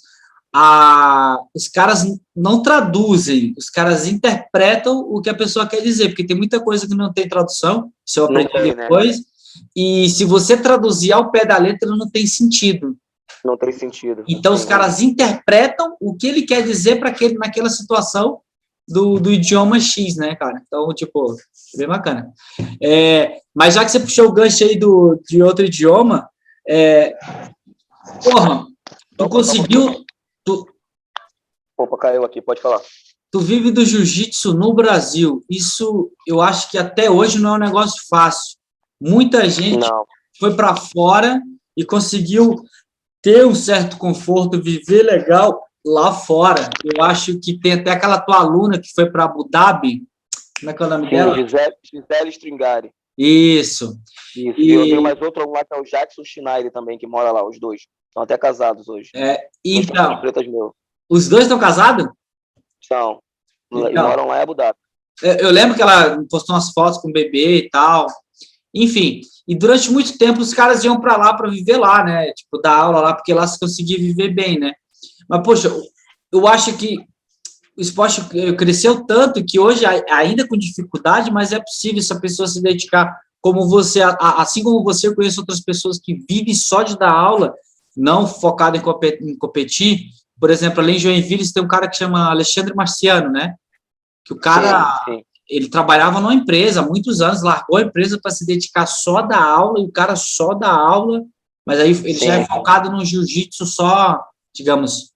os caras não traduzem, os caras interpretam o que a pessoa quer dizer, porque tem muita coisa que não tem tradução, se eu aprendi depois, né? E se você traduzir ao pé da letra, não tem sentido. Não tem sentido. Então, os caras interpretam o que ele quer dizer para naquela situação do idioma X, né, cara? Então, tipo, bem bacana. Mas já que você puxou o gancho aí de outro idioma, porra, tu conseguiu... Opa, caiu aqui, pode falar. Tu vive do jiu-jitsu no Brasil. Isso, eu acho que até hoje não é um negócio fácil. Muita gente foi para fora e conseguiu ter um certo conforto, viver legal lá fora. Eu acho que tem até aquela tua aluna que foi para Abu Dhabi. Como é que é o nome dela? Gisele Stringari. Isso. E eu tenho mais outro lá, que é o Jackson Schneider também, que mora lá, os dois. Estão até casados hoje. Então, os dois estão casados? Estão. Então, e moram lá em Abu Dhabi. Eu lembro que ela postou umas fotos com o bebê e tal. Enfim, e durante muito tempo os caras iam para lá para viver lá, né? Tipo, dar aula lá, porque lá se conseguia viver bem, né? Mas, poxa, eu acho que o esporte cresceu tanto que hoje, ainda com dificuldade, mas é possível essa pessoa se dedicar como você, assim como você, eu conheço outras pessoas que vivem só de dar aula, não focado em competir. Por exemplo, além de Joinville, tem um cara que chama Alexandre Marciano, né? Que o cara... Sim. Ele trabalhava numa empresa há muitos anos, largou a empresa para se dedicar só da aula, e o cara só dá aula, mas aí ele já é focado no jiu-jitsu só, digamos...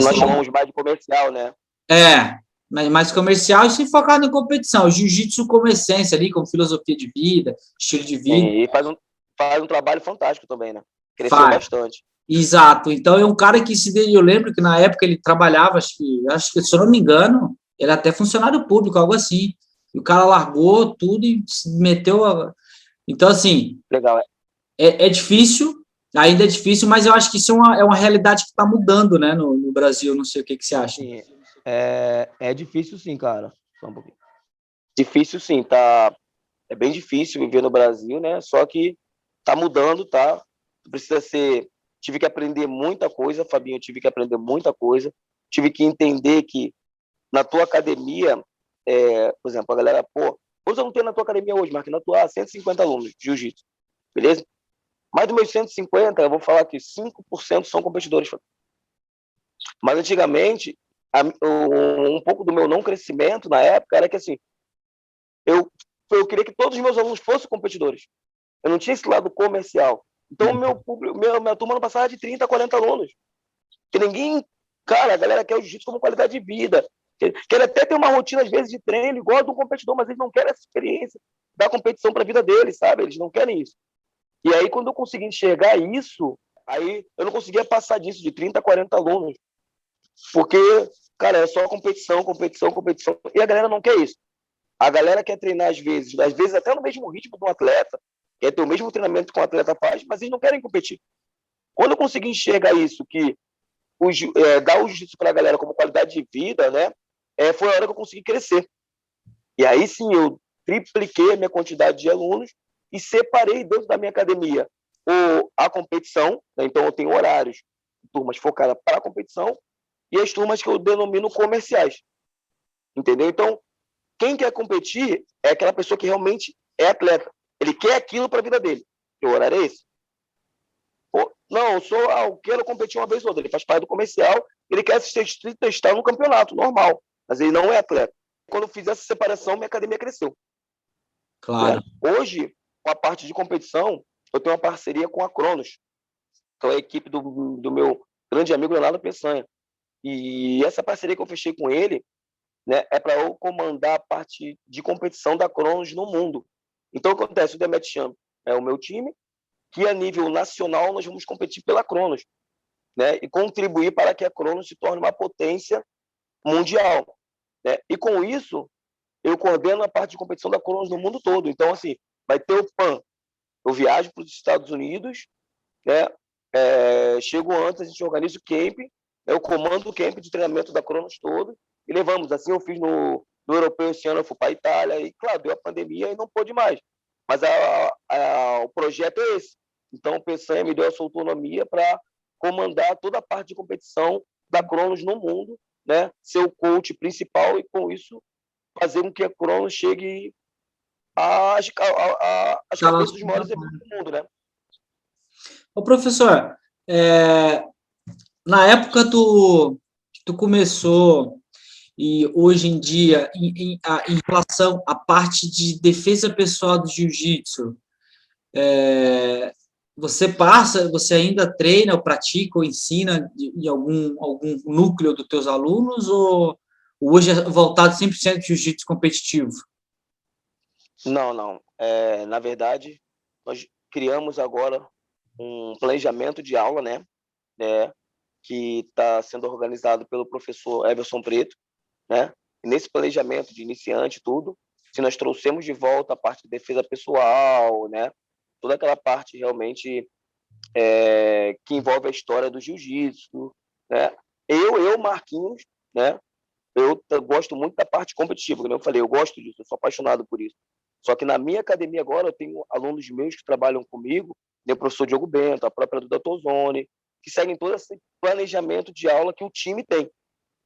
nós chamamos mais de comercial, né? Mais comercial e sem focado em competição. O jiu-jitsu como essência ali, como filosofia de vida, estilo de vida. E faz um trabalho fantástico também, né? Cresceu bastante. Exato. Então, é um cara que eu lembro que na época ele trabalhava, acho que se eu não me engano, ele é até funcionário público, algo assim. E o cara largou tudo e se meteu Então, assim... Legal, é difícil, ainda é difícil, mas eu acho que isso é uma realidade que está mudando, né, no Brasil. Não sei o que você acha. Sim, é difícil sim, cara. Só um pouquinho. Difícil sim, tá? É bem difícil viver no Brasil, né? Só que tá mudando, tá? Precisa ser. Tive que aprender muita coisa, Fabinho. Tive que aprender muita coisa. Tive que entender que na tua academia, por exemplo, a galera, pô, você não tem na tua academia hoje, Marquinhos, na tua 150 alunos de jiu-jitsu, beleza? Mais dos meus 150, eu vou falar que 5% são competidores. Mas antigamente, um pouco do meu não crescimento na época era que assim, eu, eu queria que todos os meus alunos fossem competidores. Eu não tinha esse lado comercial. Então, minha turma não passava de 30, 40 alunos. Que ninguém. Cara, a galera quer o jiu-jitsu como qualidade de vida. Quer até ter uma rotina, às vezes, de treino, igual a do competidor, mas eles não querem essa experiência da competição para a vida deles, sabe? Eles não querem isso. E aí, quando eu consegui enxergar isso, aí eu não conseguia passar disso, de 30, 40 alunos. Porque, cara, é só competição, competição, competição. E a galera não quer isso. A galera quer treinar às vezes até no mesmo ritmo do atleta, quer ter o mesmo treinamento que o atleta faz, mas eles não querem competir. Quando eu consegui enxergar isso, que dar o jiu-jitsu para a galera como qualidade de vida, né, foi a hora que eu consegui crescer. E aí sim, eu tripliquei a minha quantidade de alunos e separei dentro da minha academia a competição, né, então eu tenho horários, turmas focadas para a competição, e as turmas que eu denomino comerciais. Entendeu? Então, quem quer competir é aquela pessoa que realmente é atleta. Ele quer aquilo para a vida dele. Que horário é esse? Pô, não, eu quero competir uma vez ou outra. Ele faz parte do comercial, ele quer se testar no campeonato, normal. Mas ele não é atleta. Quando eu fiz essa separação, minha academia cresceu. Claro. Né? Hoje, com a parte de competição, eu tenho uma parceria com a Cronos, que é a equipe do meu grande amigo Leonardo Peçanha. E essa parceria que eu fechei com ele, né, é para eu comandar a parte de competição da Cronos no mundo. Então, o que acontece? O Demet Champ é o meu time, que a nível nacional nós vamos competir pela Cronos, né, e contribuir para que a Cronos se torne uma potência mundial. Né? E com isso, eu coordeno a parte de competição da Cronos no mundo todo. Então, assim, vai ter o PAN. Eu viajo para os Estados Unidos, né, chego antes, a gente organiza o camp, eu comando o camp de treinamento da Cronos todo, e levamos. Assim eu fiz no Europeu esse ano, eu fui para a Itália, e claro, deu a pandemia e não pôde mais. Mas o projeto é esse. Então o Peçanha me deu essa autonomia para comandar toda a parte de competição da Cronos no mundo, né? Ser o coach principal e com isso fazer com que a Cronos chegue às cabeças dos maiores eventos do mundo, né? Ô, professor, na época que tu começou e hoje em dia, em relação à parte de defesa pessoal do jiu-jitsu, você ainda treina, ou pratica, ou ensina em algum núcleo dos teus alunos, ou hoje é voltado 100% de jiu-jitsu competitivo? Não, não. Na verdade, nós criamos agora um planejamento de aula, né? Que está sendo organizado pelo professor Everson Preto, né? E nesse planejamento de iniciante tudo, se nós trouxemos de volta a parte de defesa pessoal, né? Toda aquela parte realmente que envolve a história do jiu-jitsu, né? Marquinhos, né? Eu gosto muito da parte competitiva, como eu falei, eu gosto disso, eu sou apaixonado por isso. Só que na minha academia agora eu tenho alunos meus que trabalham comigo, tem o professor Diogo Bento, a própria Duda Tozoni, que seguem todo esse planejamento de aula que o time tem,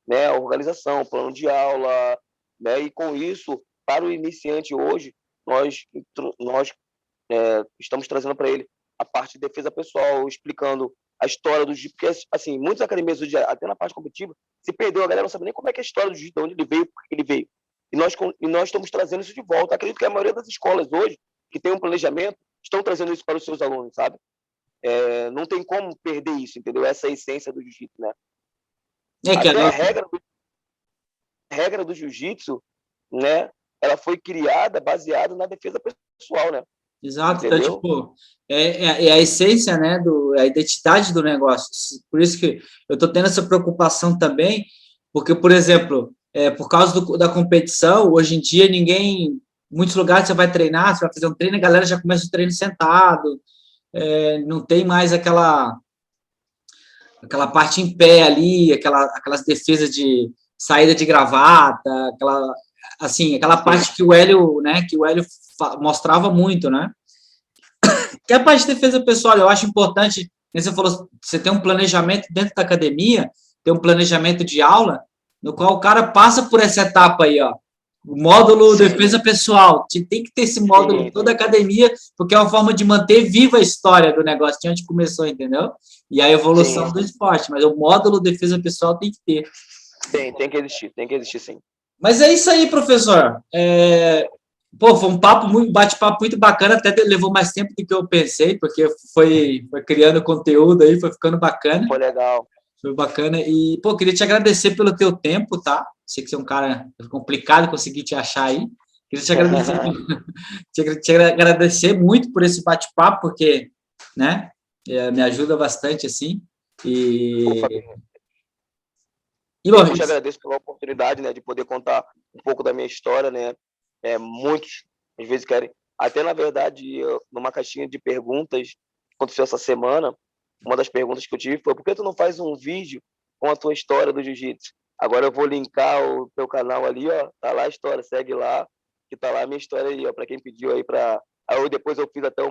né? A organização, o plano de aula, né? E com isso, para o iniciante hoje, nós estamos trazendo para ele a parte de defesa pessoal, explicando a história do jiu-jitsu, porque assim, muitas academias hoje, até na parte competitiva, se perdeu, a galera não sabe nem como é que é a história do jiu-jitsu, de onde ele veio, por que ele veio. E nós estamos trazendo isso de volta. Acredito que a maioria das escolas hoje, que tem um planejamento, estão trazendo isso para os seus alunos, sabe? Não tem como perder isso, entendeu? Essa é a essência do jiu-jitsu, né? Até a regra do jiu-jitsu, né? Ela foi criada baseada na defesa pessoal, né? Exato, então, tipo, é a essência, né, a identidade do negócio. Por isso que eu estou tendo essa preocupação também, porque, por exemplo, por causa da competição, hoje em dia muitos lugares você vai treinar, você vai fazer um treino, a galera já começa o treino sentado, não tem mais aquela parte em pé ali, aquelas defesas de saída de gravata, assim, aquela parte que o Hélio, né, mostrava muito, né? Que a parte de defesa pessoal, eu acho importante, né, você falou, você tem um planejamento dentro da academia, tem um planejamento de aula, no qual o cara passa por essa etapa aí, ó. O módulo defesa pessoal. Tem que ter esse módulo em toda a academia, porque é uma forma de manter viva a história do negócio de onde começou, entendeu? E a evolução do esporte. Mas o módulo defesa pessoal tem que ter. Tem que existir sim. Mas é isso aí, professor. Foi um bate-papo muito bacana, até levou mais tempo do que eu pensei, porque foi criando conteúdo aí, foi ficando bacana. Foi legal. Foi bacana. E, queria te agradecer pelo teu tempo, tá? Sei que você é um cara complicado, conseguir te achar aí. Queria te agradecer muito por esse bate-papo, porque, né, me ajuda bastante, assim. Eu te agradeço pela oportunidade, né, de poder contar um pouco da minha história, né? Muitos, às vezes, querem... Até, na verdade, numa caixinha de perguntas que aconteceu essa semana, uma das perguntas que eu tive foi: por que tu não faz um vídeo com a tua história do jiu-jitsu? Agora eu vou linkar o teu canal ali, ó, tá lá a história, segue lá, que tá lá a minha história aí, ó, para quem pediu aí para... Aí depois eu fiz até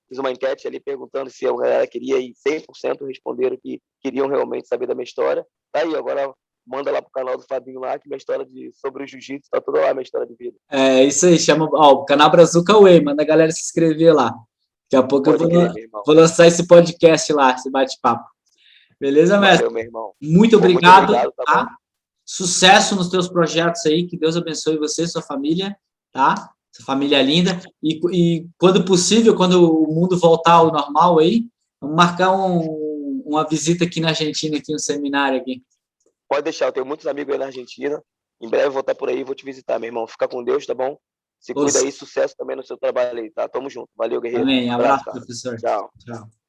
fiz uma enquete ali perguntando se a galera queria, e 100% responderam que queriam realmente saber da minha história. Tá aí, agora manda lá pro canal do Fabinho lá, que minha história sobre o jiu-jitsu tá toda lá, minha história de vida. É isso aí, chama o canal Brazuca Way, manda a galera se inscrever lá. Daqui a pouco eu vou lançar esse podcast lá, esse bate-papo. Beleza, mestre? Valeu, meu irmão. Muito obrigado, tá? Sucesso nos teus projetos aí, que Deus abençoe você e sua família, tá? Sua família linda. E quando possível, quando o mundo voltar ao normal aí, vamos marcar uma visita aqui na Argentina, aqui um seminário aqui. Pode deixar, eu tenho muitos amigos aí na Argentina. Em breve eu vou estar por aí e vou te visitar, meu irmão. Fica com Deus, tá bom? Se cuida aí, sucesso também no seu trabalho aí, tá? Tamo junto. Valeu, guerreiro. Amém. Abraço, professor. Tchau. Tchau.